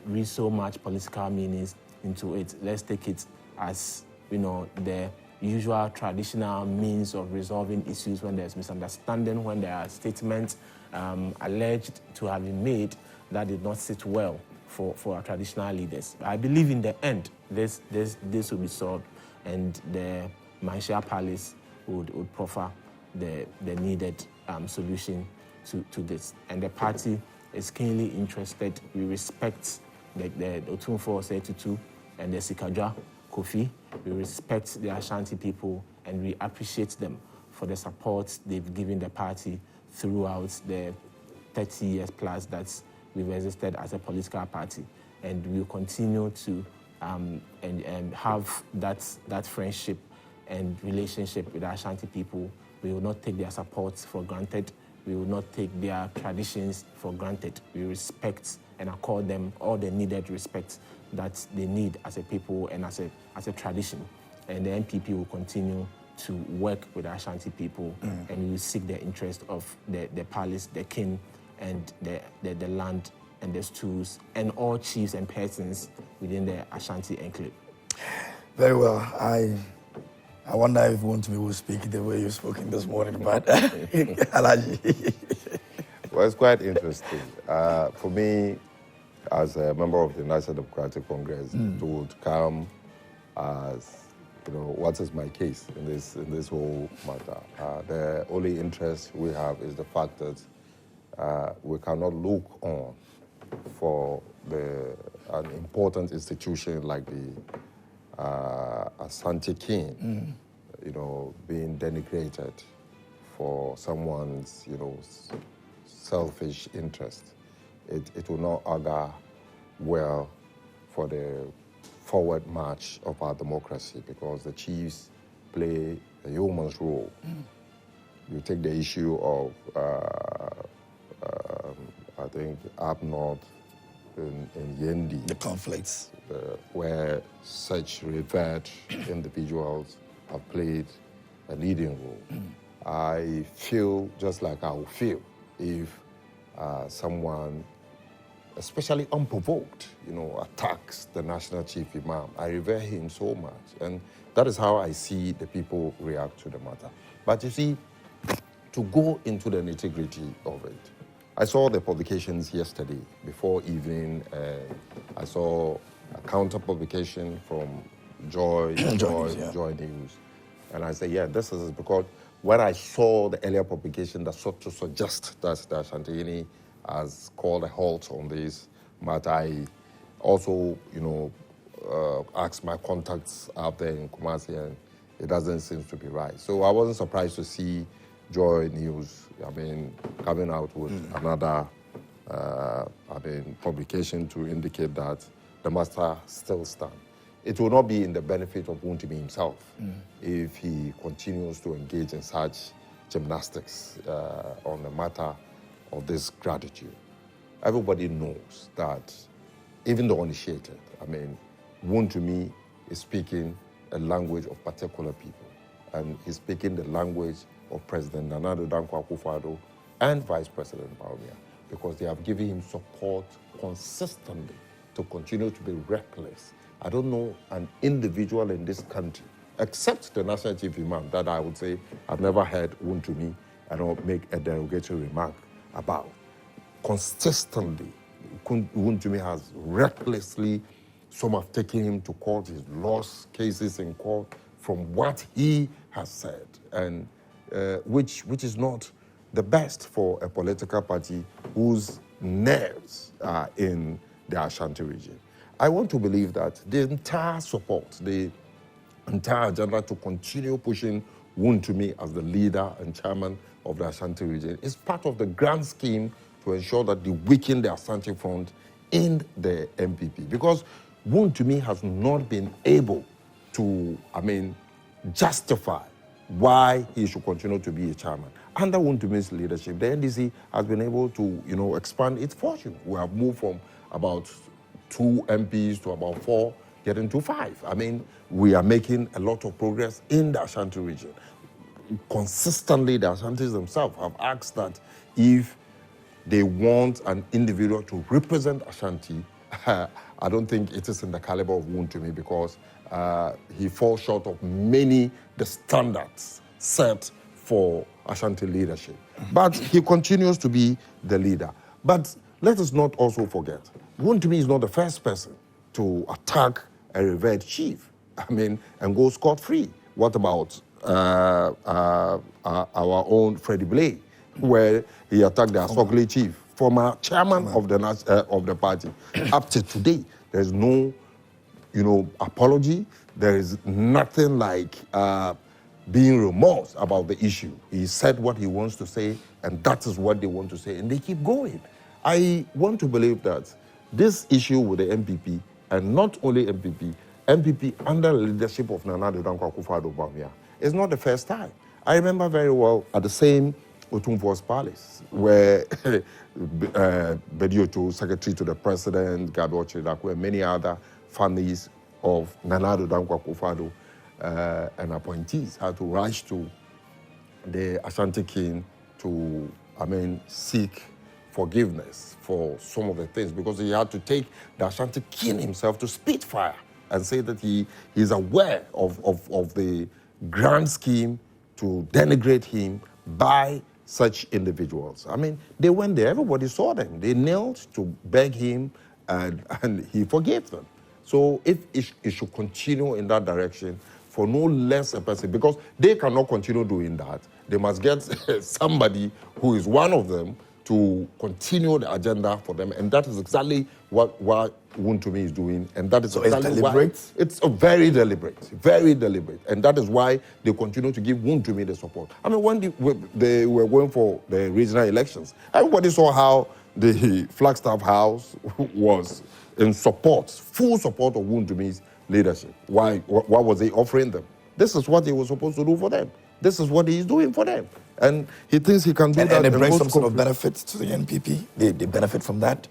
read so much political meanings into it. Let's take it as, the usual traditional means of resolving issues when there's misunderstanding, when there are statements alleged to have been made that did not sit well for our traditional leaders. I believe in the end, this will be solved, and the Manshia Palace would proffer the needed solution to this. And the party is keenly interested. We respect the Otumfuo Osei-Tutu and the Sikadwa Kofi. We respect the Ashanti people, and we appreciate them for the support they've given the party throughout the 30 years plus that we've existed as a political party. And we'll continue to have that friendship and relationship with the Ashanti people. We will not take their support for granted. We will not take their traditions for granted. We respect and accord them all the needed respect that they need as a people and as a tradition. And the NPP will continue to work with the Ashanti people, and we will seek the interest of the palace, the king, and the land and the stools, and all chiefs and persons within the Ashanti enclave. Very well. I wonder if Wontumi will speak the way you've spoken this morning, but Alaji. Well, it's quite interesting. For me, as a member of the National Democratic Congress, it would come as, what is my case in this whole matter? The only interest we have is the fact that we cannot look on for an important institution like the Asante King, being denigrated for someone's, selfish interest. It will not augur well for the forward march of our democracy, because the chiefs play a yeoman's role. You take the issue of, I think, up north in Yendi. The conflicts. Where such revered individuals have played a leading role. I feel just like I would feel if someone, especially unprovoked, attacks the national chief imam. I revere him so much, and that is how I see the people react to the matter. But you see, to go into the nitty-gritty of it, I saw the publications yesterday before evening. I saw a counter publication from Joy News, and I said, yeah, this is because when I saw the earlier publication that sought to suggest that the Ashanti has called a halt on this matter, I also, asked my contacts out there in Kumasi, and it doesn't seem to be right. So I wasn't surprised to see Joy News, coming out with another, publication to indicate that the master still stands. It will not be in the benefit of Wontumi himself if he continues to engage in such gymnastics on the matter of this gratitude. Everybody knows that, even the uninitiated, Wontumi is speaking a language of particular people, and he's speaking the language of President Nana Addo Dankwa Akufo-Addo and Vice President Bawumia, because they have given him support consistently to continue to be reckless. I don't know an individual in this country, except the National Chief Imam, that I would say I've never heard Wontumi make a derogatory remark about. Consistently, Wontumi has recklessly, some have taken him to court, he's lost cases in court from what he has said, and which is not the best for a political party whose nerves are in the Ashanti region. I want to believe that the entire support, the entire agenda to continue pushing Wontumi as the leader and chairman of the Ashanti region is part of the grand scheme to ensure that they weaken the Ashanti front in the MPP. Because Wontumi has not been able to, justify why he should continue to be a chairman. Under Wontumi's leadership, the NDC has been able to, expand its fortune. We have moved from about 2 MPs to about 4, getting to 5. We are making a lot of progress in the Ashanti region. Consistently, the Ashantis themselves have asked that if they want an individual to represent Ashanti, I don't think it is in the caliber of Wontumi, because he falls short of many the standards set for Ashanti leadership. But he continues to be the leader. But let us not also forget, Wontumi is not the first person to attack a revered chief, and go scot-free. What about our own Freddie Blay, where he attacked the Asokli chief, former chairman of the party? Up to today, there's no, apology. There is nothing like being remorse about the issue. He said what he wants to say, and that is what they want to say, and they keep going. I want to believe that this issue with the MPP, and not only MPP under the leadership of Nana Addo Dankwa Akufo-Addo Bawumia, is not the first time. I remember very well at the same Otumfuo's Palace, where Bedioto, secretary to the president, Gabi Ochiridakwe, and many other families of Nana Addo Dankwa Akufo-Addo and appointees had to rush to the Ashanti King to, seek forgiveness for some of the things, because he had to take the Ashanti King himself to spit fire and say that he is aware of the grand scheme to denigrate him by such individuals. I mean, they went there, everybody saw them. They knelt to beg him, and he forgave them. So if it should continue in that direction, for no less a person, because they cannot continue doing that, they must get somebody who is one of them to continue the agenda for them, and that is exactly what Wontumi is doing, and that is so exactly it's deliberate? why it's very deliberate, and that is why they continue to give Wontumi the support. I mean, when they were going for the regional elections, everybody saw how the Flagstaff House was in support, full support of Wuntumi's leadership. Why? What was he offering them? This is what he was supposed to do for them. This is what he is doing for them. And he thinks he can do that. And it brings some sort of benefits to the NPP? They benefit from that?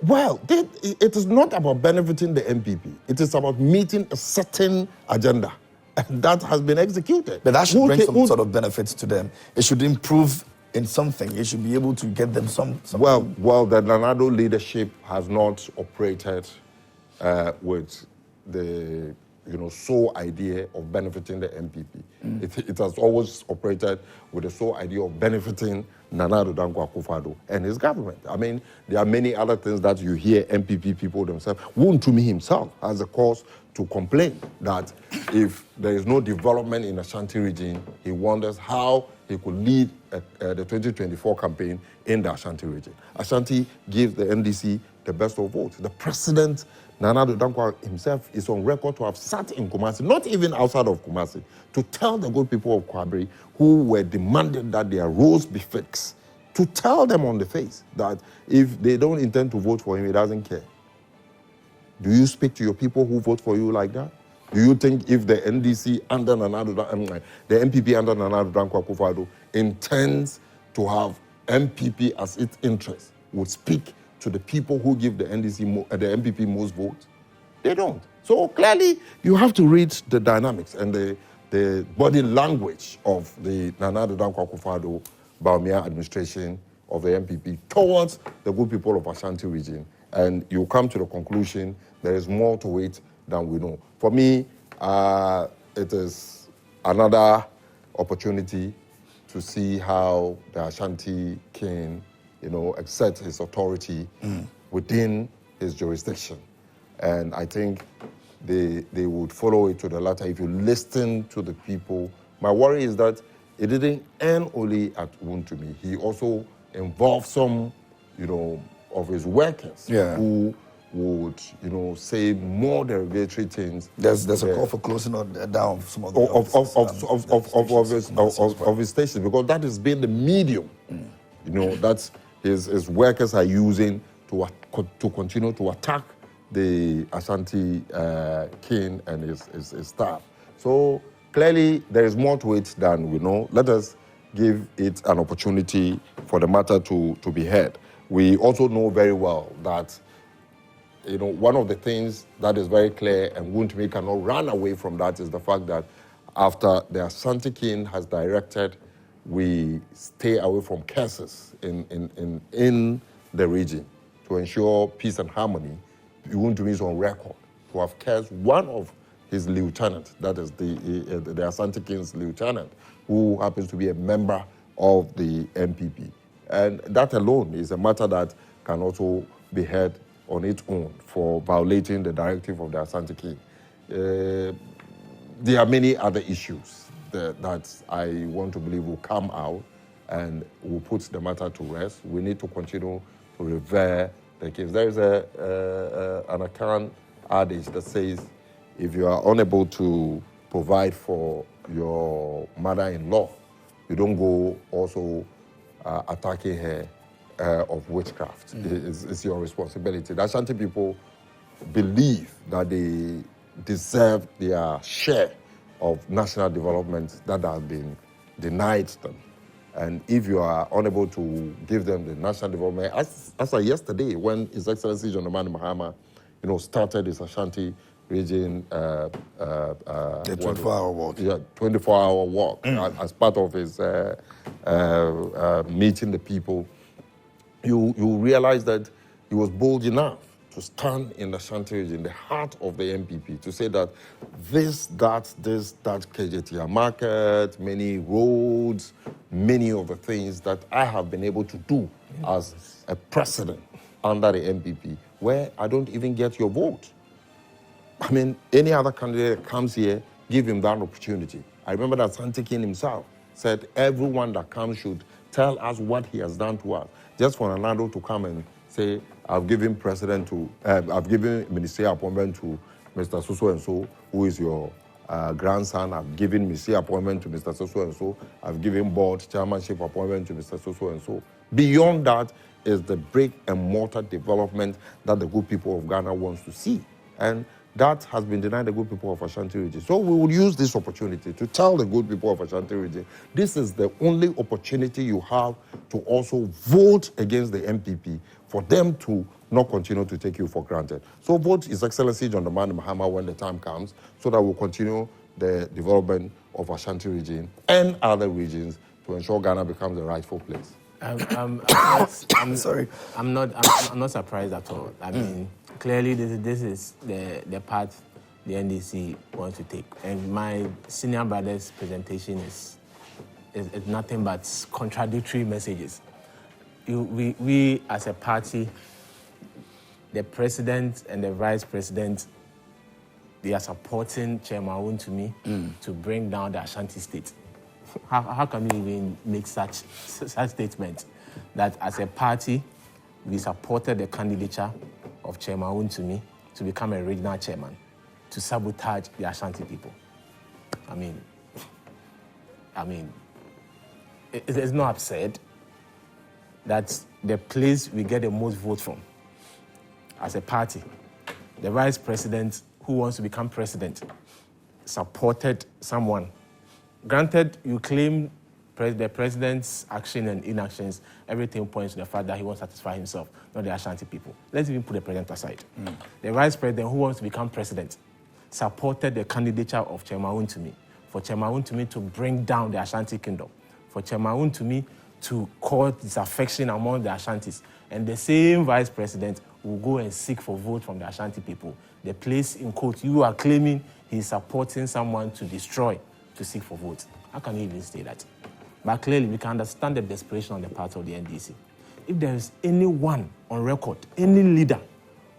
Well, it is not about benefiting the NPP. It is about meeting a certain agenda. And that has been executed. But that should bring some sort of benefits to them. It should improve in something. It should be able to get them something. Well, the Nanado leadership has not operated with the sole idea of benefiting the NPP. It has always operated with the sole idea of benefiting Nana Addo Dankwa Akufo-Addo and his government. I mean, there are many other things that you hear NPP people themselves. Wontumi himself has a cause to complain that if there is no development in Ashanti region, he wonders how he could lead the 2024 campaign in the Ashanti region. Ashanti gives the NDC the best of votes. The president, Nana Addo Dankwa himself, is on record to have sat in Kumasi, not even outside of Kumasi, to tell the good people of Kwabri who were demanding that their roles be fixed, to tell them on the face that if they don't intend to vote for him, he doesn't care. Do you speak to your people who vote for you like that? Do you think if the NDC under the MPP under Nana Addo Dankwa Akufo-Addo intends to have MPP as its interest, would speak to the people who give the MPP most votes? They don't. So clearly, you have to read the dynamics and the body language of the Nana Addo Dankwa Akufo-Addo Bawumia administration of the MPP towards the good people of Ashanti region. And you come to the conclusion there is more to it than we know. For me, it is another opportunity to see how the Ashanti king, exerts his authority within his jurisdiction. And I think they would follow it to the latter if you listen to the people. My worry is that it didn't end only at Wontumi. He also involved some, of his workers who would, say more derogatory things. There's a call for closing down some of the of his stations, because that has been the medium, that his workers are using to continue to attack the Ashanti king and his staff. So clearly there is more to it than we know. Let us give it an opportunity for the matter to be heard. We also know very well that one of the things that is very clear, and Wontumi cannot run away from that, is the fact that after the Ashanti king has directed we stay away from curses in the region to ensure peace and harmony, Wontumi is on record to have cursed one of his lieutenants, that is the Ashanti king's lieutenant, who happens to be a member of the MPP. And that alone is a matter that can also be heard on its own for violating the directive of the Ashanti king. There are many other issues that I want to believe will come out and will put the matter to rest. We need to continue to revere the case. There is an account adage that says, if you are unable to provide for your mother-in-law, you don't go also attacking her of witchcraft. It's your responsibility. The Ashanti people believe that they deserve their share of national development that has been denied them. And if you are unable to give them the national development, as of yesterday, when His Excellency John Dramani Mahama, started his Ashanti region, the 24-hour walk. Yeah, 24-hour walk as part of his meeting the people. You realize that he was bold enough to stand in the Ashanti region, the heart of the MPP, to say that this, that KJTR market, many roads, many of the things that I have been able to do as a president under the MPP, where I don't even get your vote. I mean, any other candidate that comes here, give him that opportunity. I remember that Santekin himself said everyone that comes should tell us what he has done to us. Just for Ronaldo to come and say, I've given I've given ministerial appointment to Mr. So and so, who is your grandson. I've given ministerial appointment to Mr. So and so. I've given board chairmanship appointment to Mr. So and so. Beyond that is the brick and mortar development that the good people of Ghana wants to see. And that has been denied the good people of Ashanti region. So we will use this opportunity to tell the good people of Ashanti region, this is the only opportunity you have to also vote against the MPP for them to not continue to take you for granted. So vote His Excellency John Dramani Mahama when the time comes, so that we'll continue the development of Ashanti region and other regions to ensure Ghana becomes a rightful place. Sorry. I'm not surprised at all. I mean, clearly this is the path the NDC wants to take. And my senior brother's presentation is nothing but contradictory messages. We as a party, the president and the vice president, they are supporting Chairman Wontumi to bring down the Ashanti state. How can we even make such statement that as a party, we supported the candidature of Chairman Wontumi to become a regional chairman, to sabotage the Ashanti people? I mean, it's not absurd that the place we get the most votes from as a party, the vice president who wants to become president, supported someone. Granted, you claim the president's action and inactions, everything points to the fact that he wants to satisfy himself, not the Ashanti people. Let's even put the president aside. The vice president who wants to become president supported the candidature of Chairman Wontumi, for Chairman Wontumi to bring down the Ashanti kingdom, for Chairman Wontumi to cause disaffection among the Ashantis. And the same vice president will go and seek for vote from the Ashanti people. The place in quote, you are claiming he's supporting someone to destroy, to seek for votes. How can you even say that? But clearly, we can understand the desperation on the part of the NDC. If there is anyone on record, any leader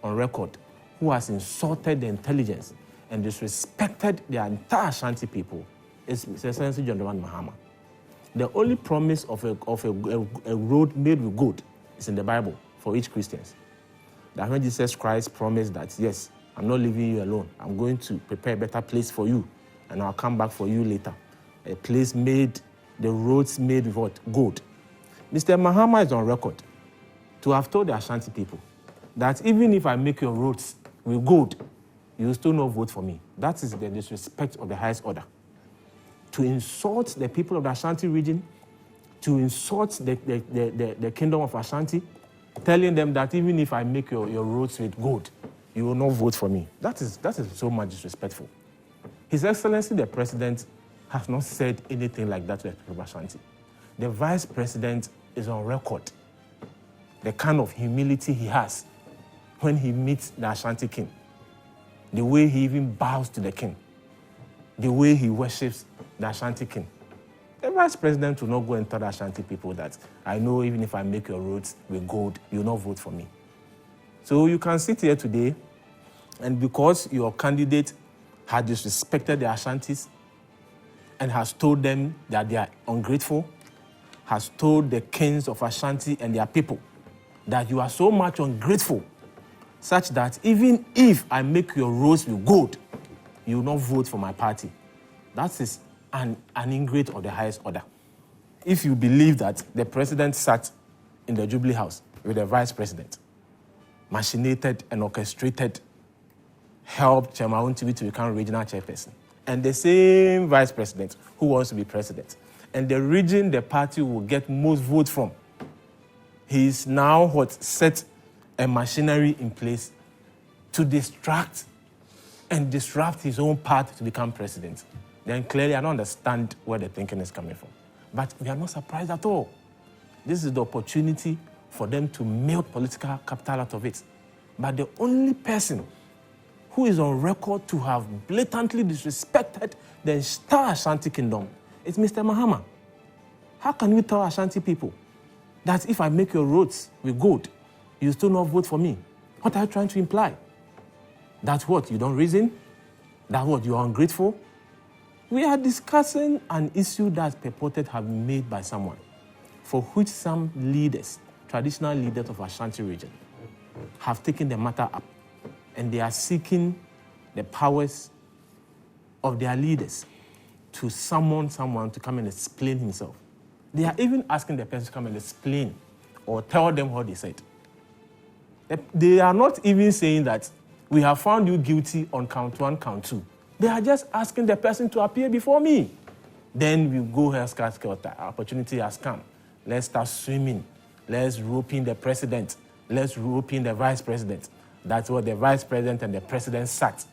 on record, who has insulted the intelligence and disrespected the entire Ashanti people, it's His Excellency John Dramani Mahama. The only promise of a road made with gold is in the Bible for each Christian. That when Jesus Christ promised that, yes, I'm not leaving you alone. I'm going to prepare a better place for you, and I'll come back for you later. A place made, the roads made with what? Gold. Mr. Mahama is on record to have told the Ashanti people that even if I make your roads with gold, you will still not vote for me. That is the disrespect of the highest order. To insult the people of the Ashanti region, to insult the kingdom of Ashanti, telling them that even if I make your roads with gold, you will not vote for me. That is so much disrespectful. His Excellency, the President, has not said anything like that to the people of Ashanti. The Vice President is on record. The kind of humility he has when he meets the Ashanti king, the way he even bows to the king, the way he worships the Ashanti king. The Vice President will not go and tell the Ashanti people that, I know even if I make your roads with gold, you will not vote for me. So you can sit here today, and because your candidate has disrespected the Ashantis and has told them that they are ungrateful, has told the kings of Ashanti and their people that you are so much ungrateful, such that even if I make your roads with gold, you will not vote for my party. That is an ingrate of the highest order. If you believe that the president sat in the Jubilee House with the vice president, machinated and orchestrated, helped Chairman Wontumi to become regional chairperson, and the same vice president who wants to be president, and the region the party will get most votes from, he is now set a machinery in place to distract and disrupt his own path to become president. Then clearly I don't understand where the thinking is coming from. But we are not surprised at all. This is the opportunity for them to milk political capital out of it. But the only person who is on record to have blatantly disrespected the entire Ashanti Kingdom is Mr. Mahama. How can you tell Ashanti people that if I make your roads with gold, you still not vote for me? What are you trying to imply? That what, you don't reason? That what, you are ungrateful? We are discussing an issue that purported have been made by someone, for which some leaders, traditional leaders of Ashanti region, have taken the matter up, and they are seeking the powers of their leaders to summon someone to come and explain himself. They are even asking the person to come and explain or tell them what they said. They are not even saying that we have found you guilty on count 1, count 2. They are just asking the person to appear before me. Then we go here, opportunity has come. Let's start swimming. Let's rope in the president. Let's rope in the vice president. That's what the vice president and the president sat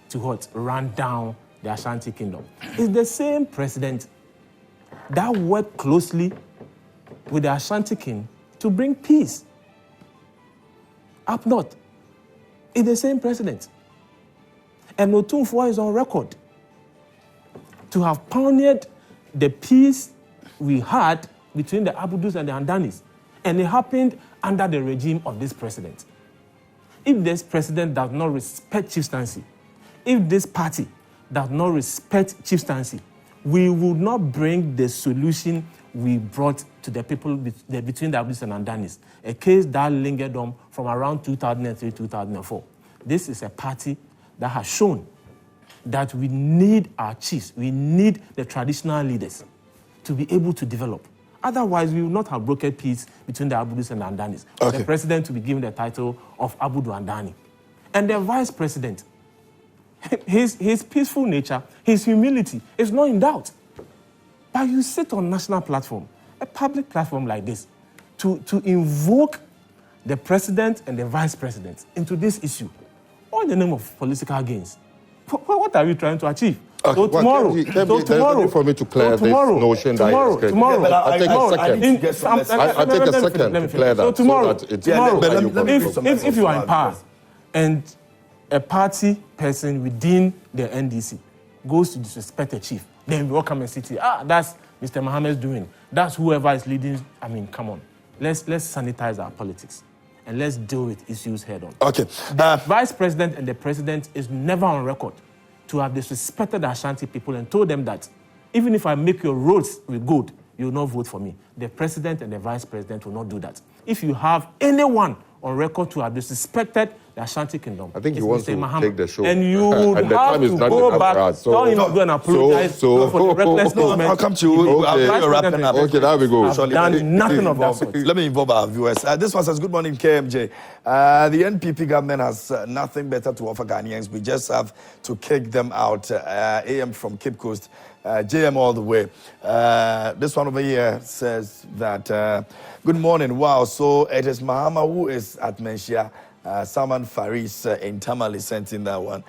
to what? Run down the Ashanti Kingdom. It's the same president that worked closely with the Ashanti King to bring peace up north. It's the same president. And Otumfuo is on record to have pioneered the peace we had between the Abudus and the Andanis. And it happened under the regime of this president. If this president does not respect chieftaincy, if this party does not respect chieftaincy, we will not bring the solution we brought to the people between the Abudus and Andanis, a case that lingered on from around 2003, 2004. This is a party that has shown that we need our chiefs, we need the traditional leaders to be able to develop. Otherwise, we will not have brokered peace between the Abudus and the Andanis. Okay. The president will be given the title of Abudu Andani. And the vice president, his peaceful nature, his humility is not in doubt. But you sit on national platform, a public platform like this, to invoke the president and the vice president into this issue, all in the name of political gains. What are we trying to achieve? Okay. So tomorrow, for me to clear this notion tomorrow, I take a second to clear that. So tomorrow, if you are in power and a party person within the NDC goes to disrespect a chief, then we all come and sit here. That's Mr. Mohammed's doing. That's whoever is leading. I mean, come on. Let's sanitize our politics and let's deal with issues head on. Okay. The vice president and the president is never on record to have disrespected the Ashanti people and told them that even if I make your roads with gold, you will not vote for me. The president and the vice president will not do that. If you have anyone on record to have disrespected the Ashanti Kingdom, I think you want to Mahama. take the show. And you would and have to go back, tell him to go and apologize for the reckless statement. I'll come to you. Okay. Wrapping up. Okay, there we go. I've done nothing of that sort. Let me involve our viewers. This one says, good morning, KMJ. The NPP government has nothing better to offer Ghanaians. We just have to kick them out. AM from Cape Coast, JM all the way. This one over here says that, good morning. Wow, so it is Mahama who is at Menshia. Salman Faris in Tamale sent in that one.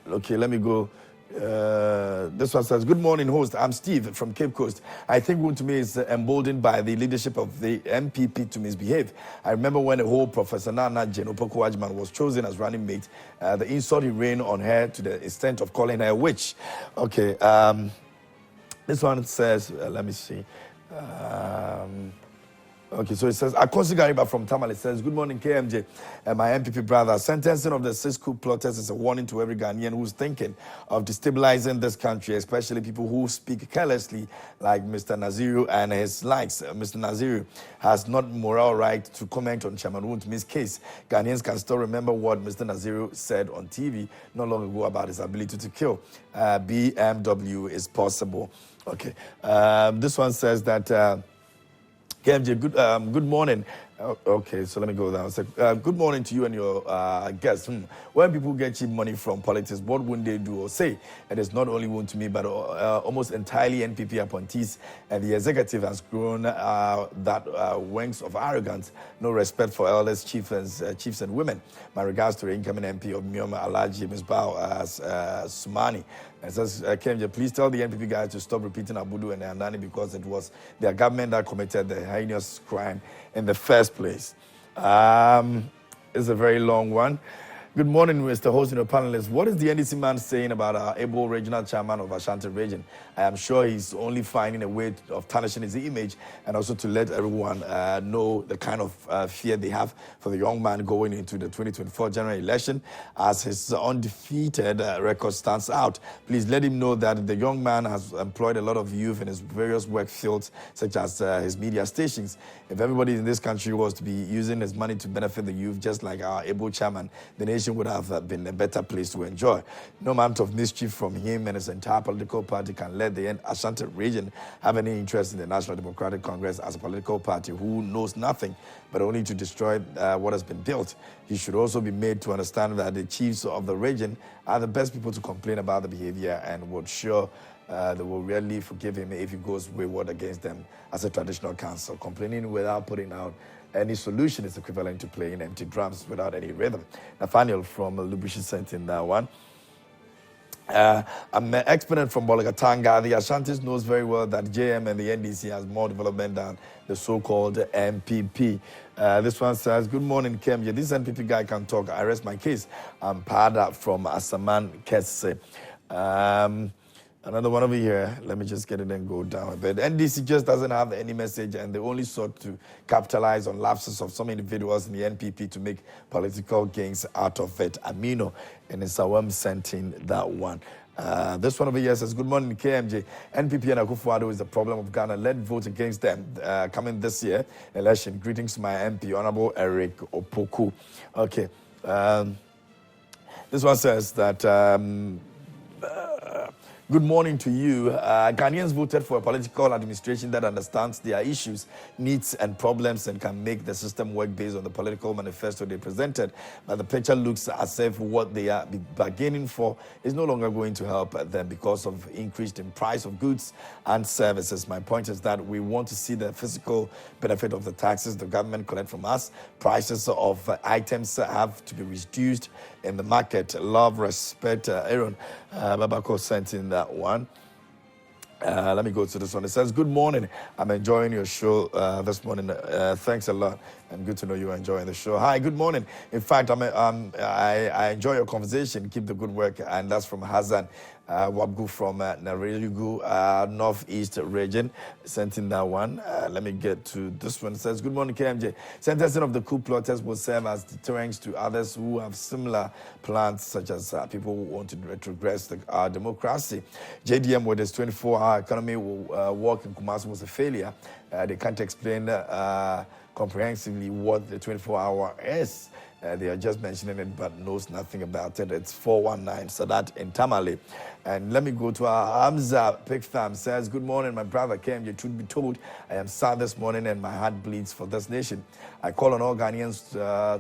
Okay, let me go. This one says, good morning, host. I'm Steve from Cape Coast. I think Wontumi is emboldened by the leadership of the MPP to misbehave. I remember when the whole Professor Nana Jenopoko Ajman was chosen as running mate, the insult he rained on her to the extent of calling her a witch. Okay, this one says, let me see. Okay, so it says, Akosi Gariba from Tamale says, good morning, KMJ, my MPP brother. Sentencing of the 6 coup plotters is a warning to every Ghanaian who's thinking of destabilizing this country, especially people who speak carelessly like Mr. Naziru and his likes. Mr. Naziru has not moral right to comment on Chairman Wuntumi's case. Ghanaians can still remember what Mr. Naziru said on TV not long ago about his ability to kill. BMW is possible. Okay, this one says that... KMJ, good morning. Okay, so let me go down. Good morning to you and your guests. When people get cheap money from politics, what wouldn't they do or say? It is not only Wontumi, but almost entirely NPP appointees. And the executive has grown that wings of arrogance, no respect for elders, chiefs and women. My regards to the incoming MP of Mioma, Alaji Misbao Sumani. And says, KMJ, please tell the NPP guys to stop repeating Abudu and Andani because it was their government that committed the heinous crime in the first place. It's a very long one. Good morning, Mr. Host and your panelists. What is the NDC man saying about our able regional chairman of Ashanti region? I am sure he's only finding a way of tarnishing his image and also to let everyone know the kind of fear they have for the young man going into the 2024 general election as his undefeated record stands out. Please let him know that the young man has employed a lot of youth in his various work fields, such as his media stations. If everybody in this country was to be using his money to benefit the youth, just like our able chairman, the nation would have been a better place to enjoy. No amount of mischief from him and his entire political party can let the Ashanti region have any interest in the National Democratic Congress as a political party who knows nothing but only to destroy what has been built. He should also be made to understand that the chiefs of the region are the best people to complain about the behavior and would sure they will rarely forgive him if he goes wayward against them as a traditional council. Complaining without putting out any solution is equivalent to playing empty drums without any rhythm. Nathaniel from Lubrishi sent in that one. I'm an exponent from Bologatanga. The Ashantis knows very well that JM and the NDC has more development than the so-called MPP. This one says, good morning, Kemje. This NPP guy can talk. I rest my case. I'm Pada from Asaman Kese. Another one over here. Let me just get it and go down a bit. NDC just doesn't have any message, and they only sought to capitalize on lapses of some individuals in the NPP to make political gains out of it. Amino and Sawam sent in that one. This one over here says, good morning, KMJ. NPP and Akufo-Addo is the problem of Ghana. Let's vote against them coming this year election. Greetings to my MP, Honorable Eric Opoku. Okay. This one says that... good morning to you. Ghanaians voted for a political administration that understands their issues, needs, and problems and can make the system work based on the political manifesto they presented. But the picture looks as if what they are bargaining for is no longer going to help them because of increase in price of goods and services. My point is that we want to see the physical benefit of the taxes the government collect from us. Prices of items have to be reduced in the market. Love, respect, Aaron Babako sent in that one. Let me go to this one. It says, good morning. I'm enjoying your show this morning. Thanks a lot. And good to know you're enjoying the show. Hi, good morning. In fact, I enjoy your conversation. Keep the good work. And that's from Hazan Wabgu from Narelugu, Northeast region. Sent in that one. Let me get to this one. It says, good morning, KMJ. Sentencing of the coup plotters will serve as deterrents to others who have similar plans, such as people who want to retrogress our democracy. JDM with its 24-hour economy work in Kumasi was a failure. They can't explain comprehensively what the 24-hour is. They are just mentioning it but knows nothing about it. It's 419 Sadat in Tamale. And let me go to our Hamza Pig Farm. Says, good morning, my brother Kem. You should be told I am sad this morning and my heart bleeds for this nation. I call on all Ghanaians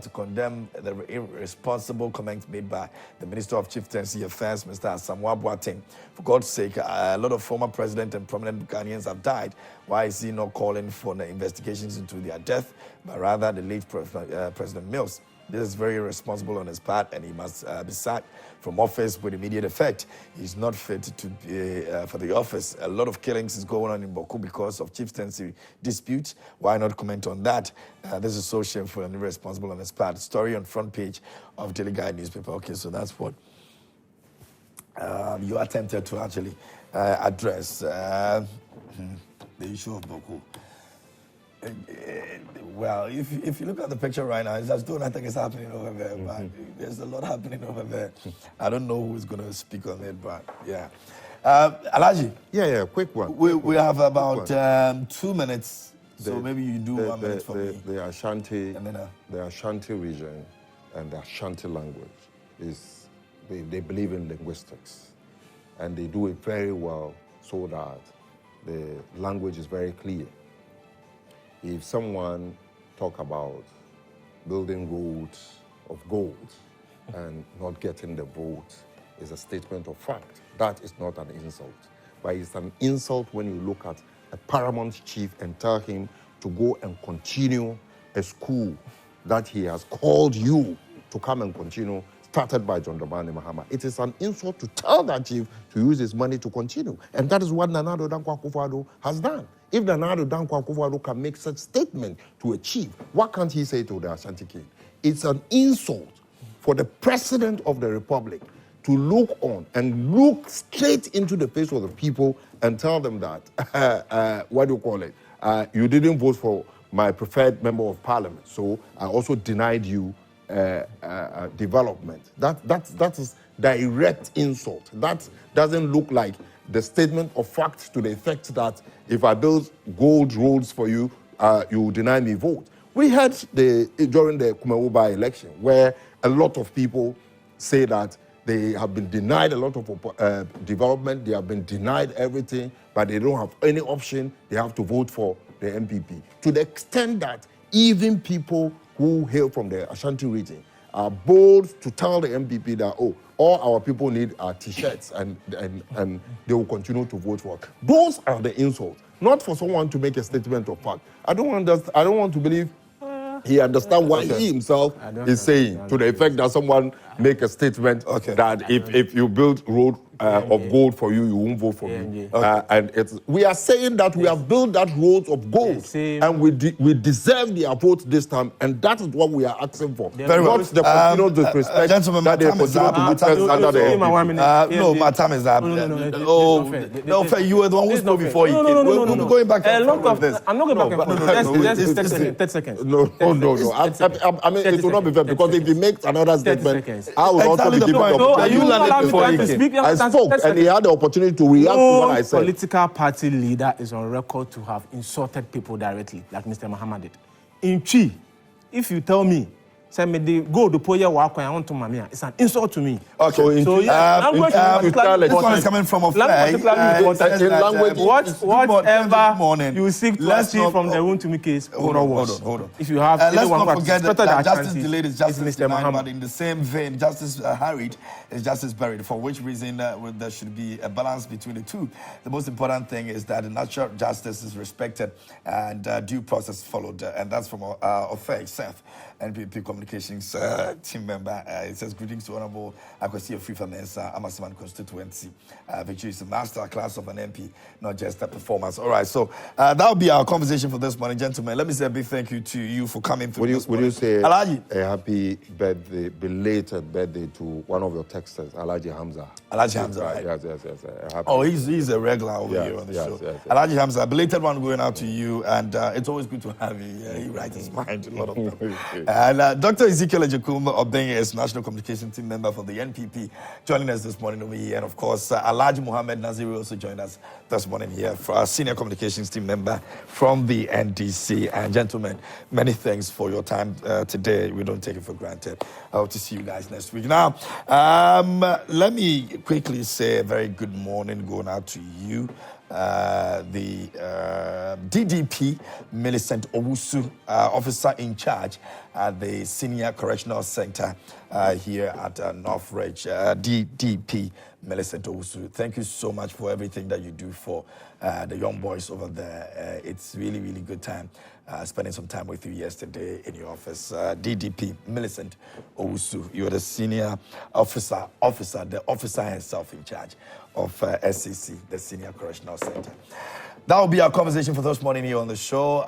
to condemn the irresponsible comments made by the Minister of Chieftaincy Affairs, Mr. Asamoah Boateng. For God's sake, a lot of former president and prominent Ghanaians have died. Why is he not calling for the investigations into their death, but rather the late President Mills? This is very irresponsible on his part, and he must be sacked from office with immediate effect. He's not fit to be for the office. A lot of killings is going on in Boku because of chieftaincy disputes. Why not comment on that? This is so shameful and irresponsible on his part. Story on front page of Daily Guide newspaper. Okay, so that's what you attempted to actually address the issue of Boku. Well, if you look at the picture right now, it's as though nothing is happening over there, but there's a lot happening over there. I don't know who's going to speak on it, but yeah. Alaji? Yeah, quick one. We have about 2 minutes, so maybe you do 1 minute for me. The Ashanti region and the Ashanti language is, they believe in linguistics, and they do it very well so that the language is very clear. If someone talk about building roads of gold and not getting the vote is a statement of fact, that is not an insult. But it's an insult when you look at a paramount chief and tell him to go and continue a school that he has called you to come and continue, started by John Dramani Mahama. It is an insult to tell that chief to use his money to continue. And that is what Nana Addo Dankwa Akufo-Addo has done. If Nana Addo Dankwa Akufo-Addo can make such statement to a chief, what can't he say to the Ashanti king? it's an insult for the President of the Republic to look on and look straight into the face of the people and tell them that, what do you call it? You didn't vote for my preferred member of parliament, so I also denied you development. That is direct insult. That doesn't look like the statement of fact to the effect that if I build gold roads for you, you will deny me vote. We had during the Kumewuba election where a lot of people say that they have been denied a lot of development, they have been denied everything, but they don't have any option, they have to vote for the MPP. To the extent that even people who hail from the Ashanti region are bold to tell the MPP that, oh, all our people need are T-shirts and they will continue to vote for us. Those are the insults, not for someone to make a statement of fact. I don't want to believe he understands what he himself is saying, to the effect that someone make a statement that if you build road of gold for you, you won't vote for me. And we are saying that we have built that road of gold, and we deserve their vote this time, and that is what we are asking for. Very not well. the continued disrespect gentlemen, that they continue to witness under the MPP. No, my time is up. No, you were the one who spoke before you came. We'll be going back and forth with this. I'm not going back and forth. Just 30 seconds. No. I mean, it will not be fair, because if he makes another statement, I will also be giving the opportunity. You learned it before you came. I spoke, and he had the opportunity to react to what I said. No political party leader is on record to have insulted people directly, like Mr. Muhammad did. In Chi, if you tell me, say me the go to Poya Wako and want to Mamia, it's an insult to me. Okay. So yeah, this one is coming from a flag. Whatever you seek to achieve from the room to me case, hold on. If you have let's not forget that justice Ashanti, delayed is justice Mr. denied, Muhammad. but in the same vein, justice harried is justice buried, for which reason there should be a balance between the two. The most important thing is that the natural justice is respected and due process followed, and that's from Ofei Seth, NPP Communications team member. It says, greetings to Honorable Akwasi Afrifa Mensa, Amasaman constituency, which is a master class of an MP, not just a performance. All right, so that'll be our conversation for this morning, gentlemen. Let me say a big thank you to you for coming through this morning. Would you say Alaji? A happy birthday, belated birthday to one of your texters, Alaji Hamza? Alaji Hamza, right? Yes. He's a regular over here on the show. Yes. Alaji Hamza, belated one going out to you, and it's always good to have you. He writes his mind a lot of them. And Dr. Ezekiel Ejekum Obeng is National Communication Team member for the NPP, joining us this morning over here. And of course, Alhaji Muhammad Naziri also joined us this morning here, for our Senior Communications Team member from the NDC. And gentlemen, many thanks for your time today. We don't take it for granted. I hope to see you guys next week. Now, let me quickly say a very good morning going out to you. The DDP, Millicent Owusu, officer in charge at the Senior Correctional Center here at Northridge. DDP, Millicent Owusu, thank you so much for everything that you do for the young boys over there. It's really, really good time spending some time with you yesterday in your office. DDP, Millicent Owusu, you're the senior officer, the officer herself in charge of SCC, the Senior Correctional Center. That will be our conversation for this morning here on the show.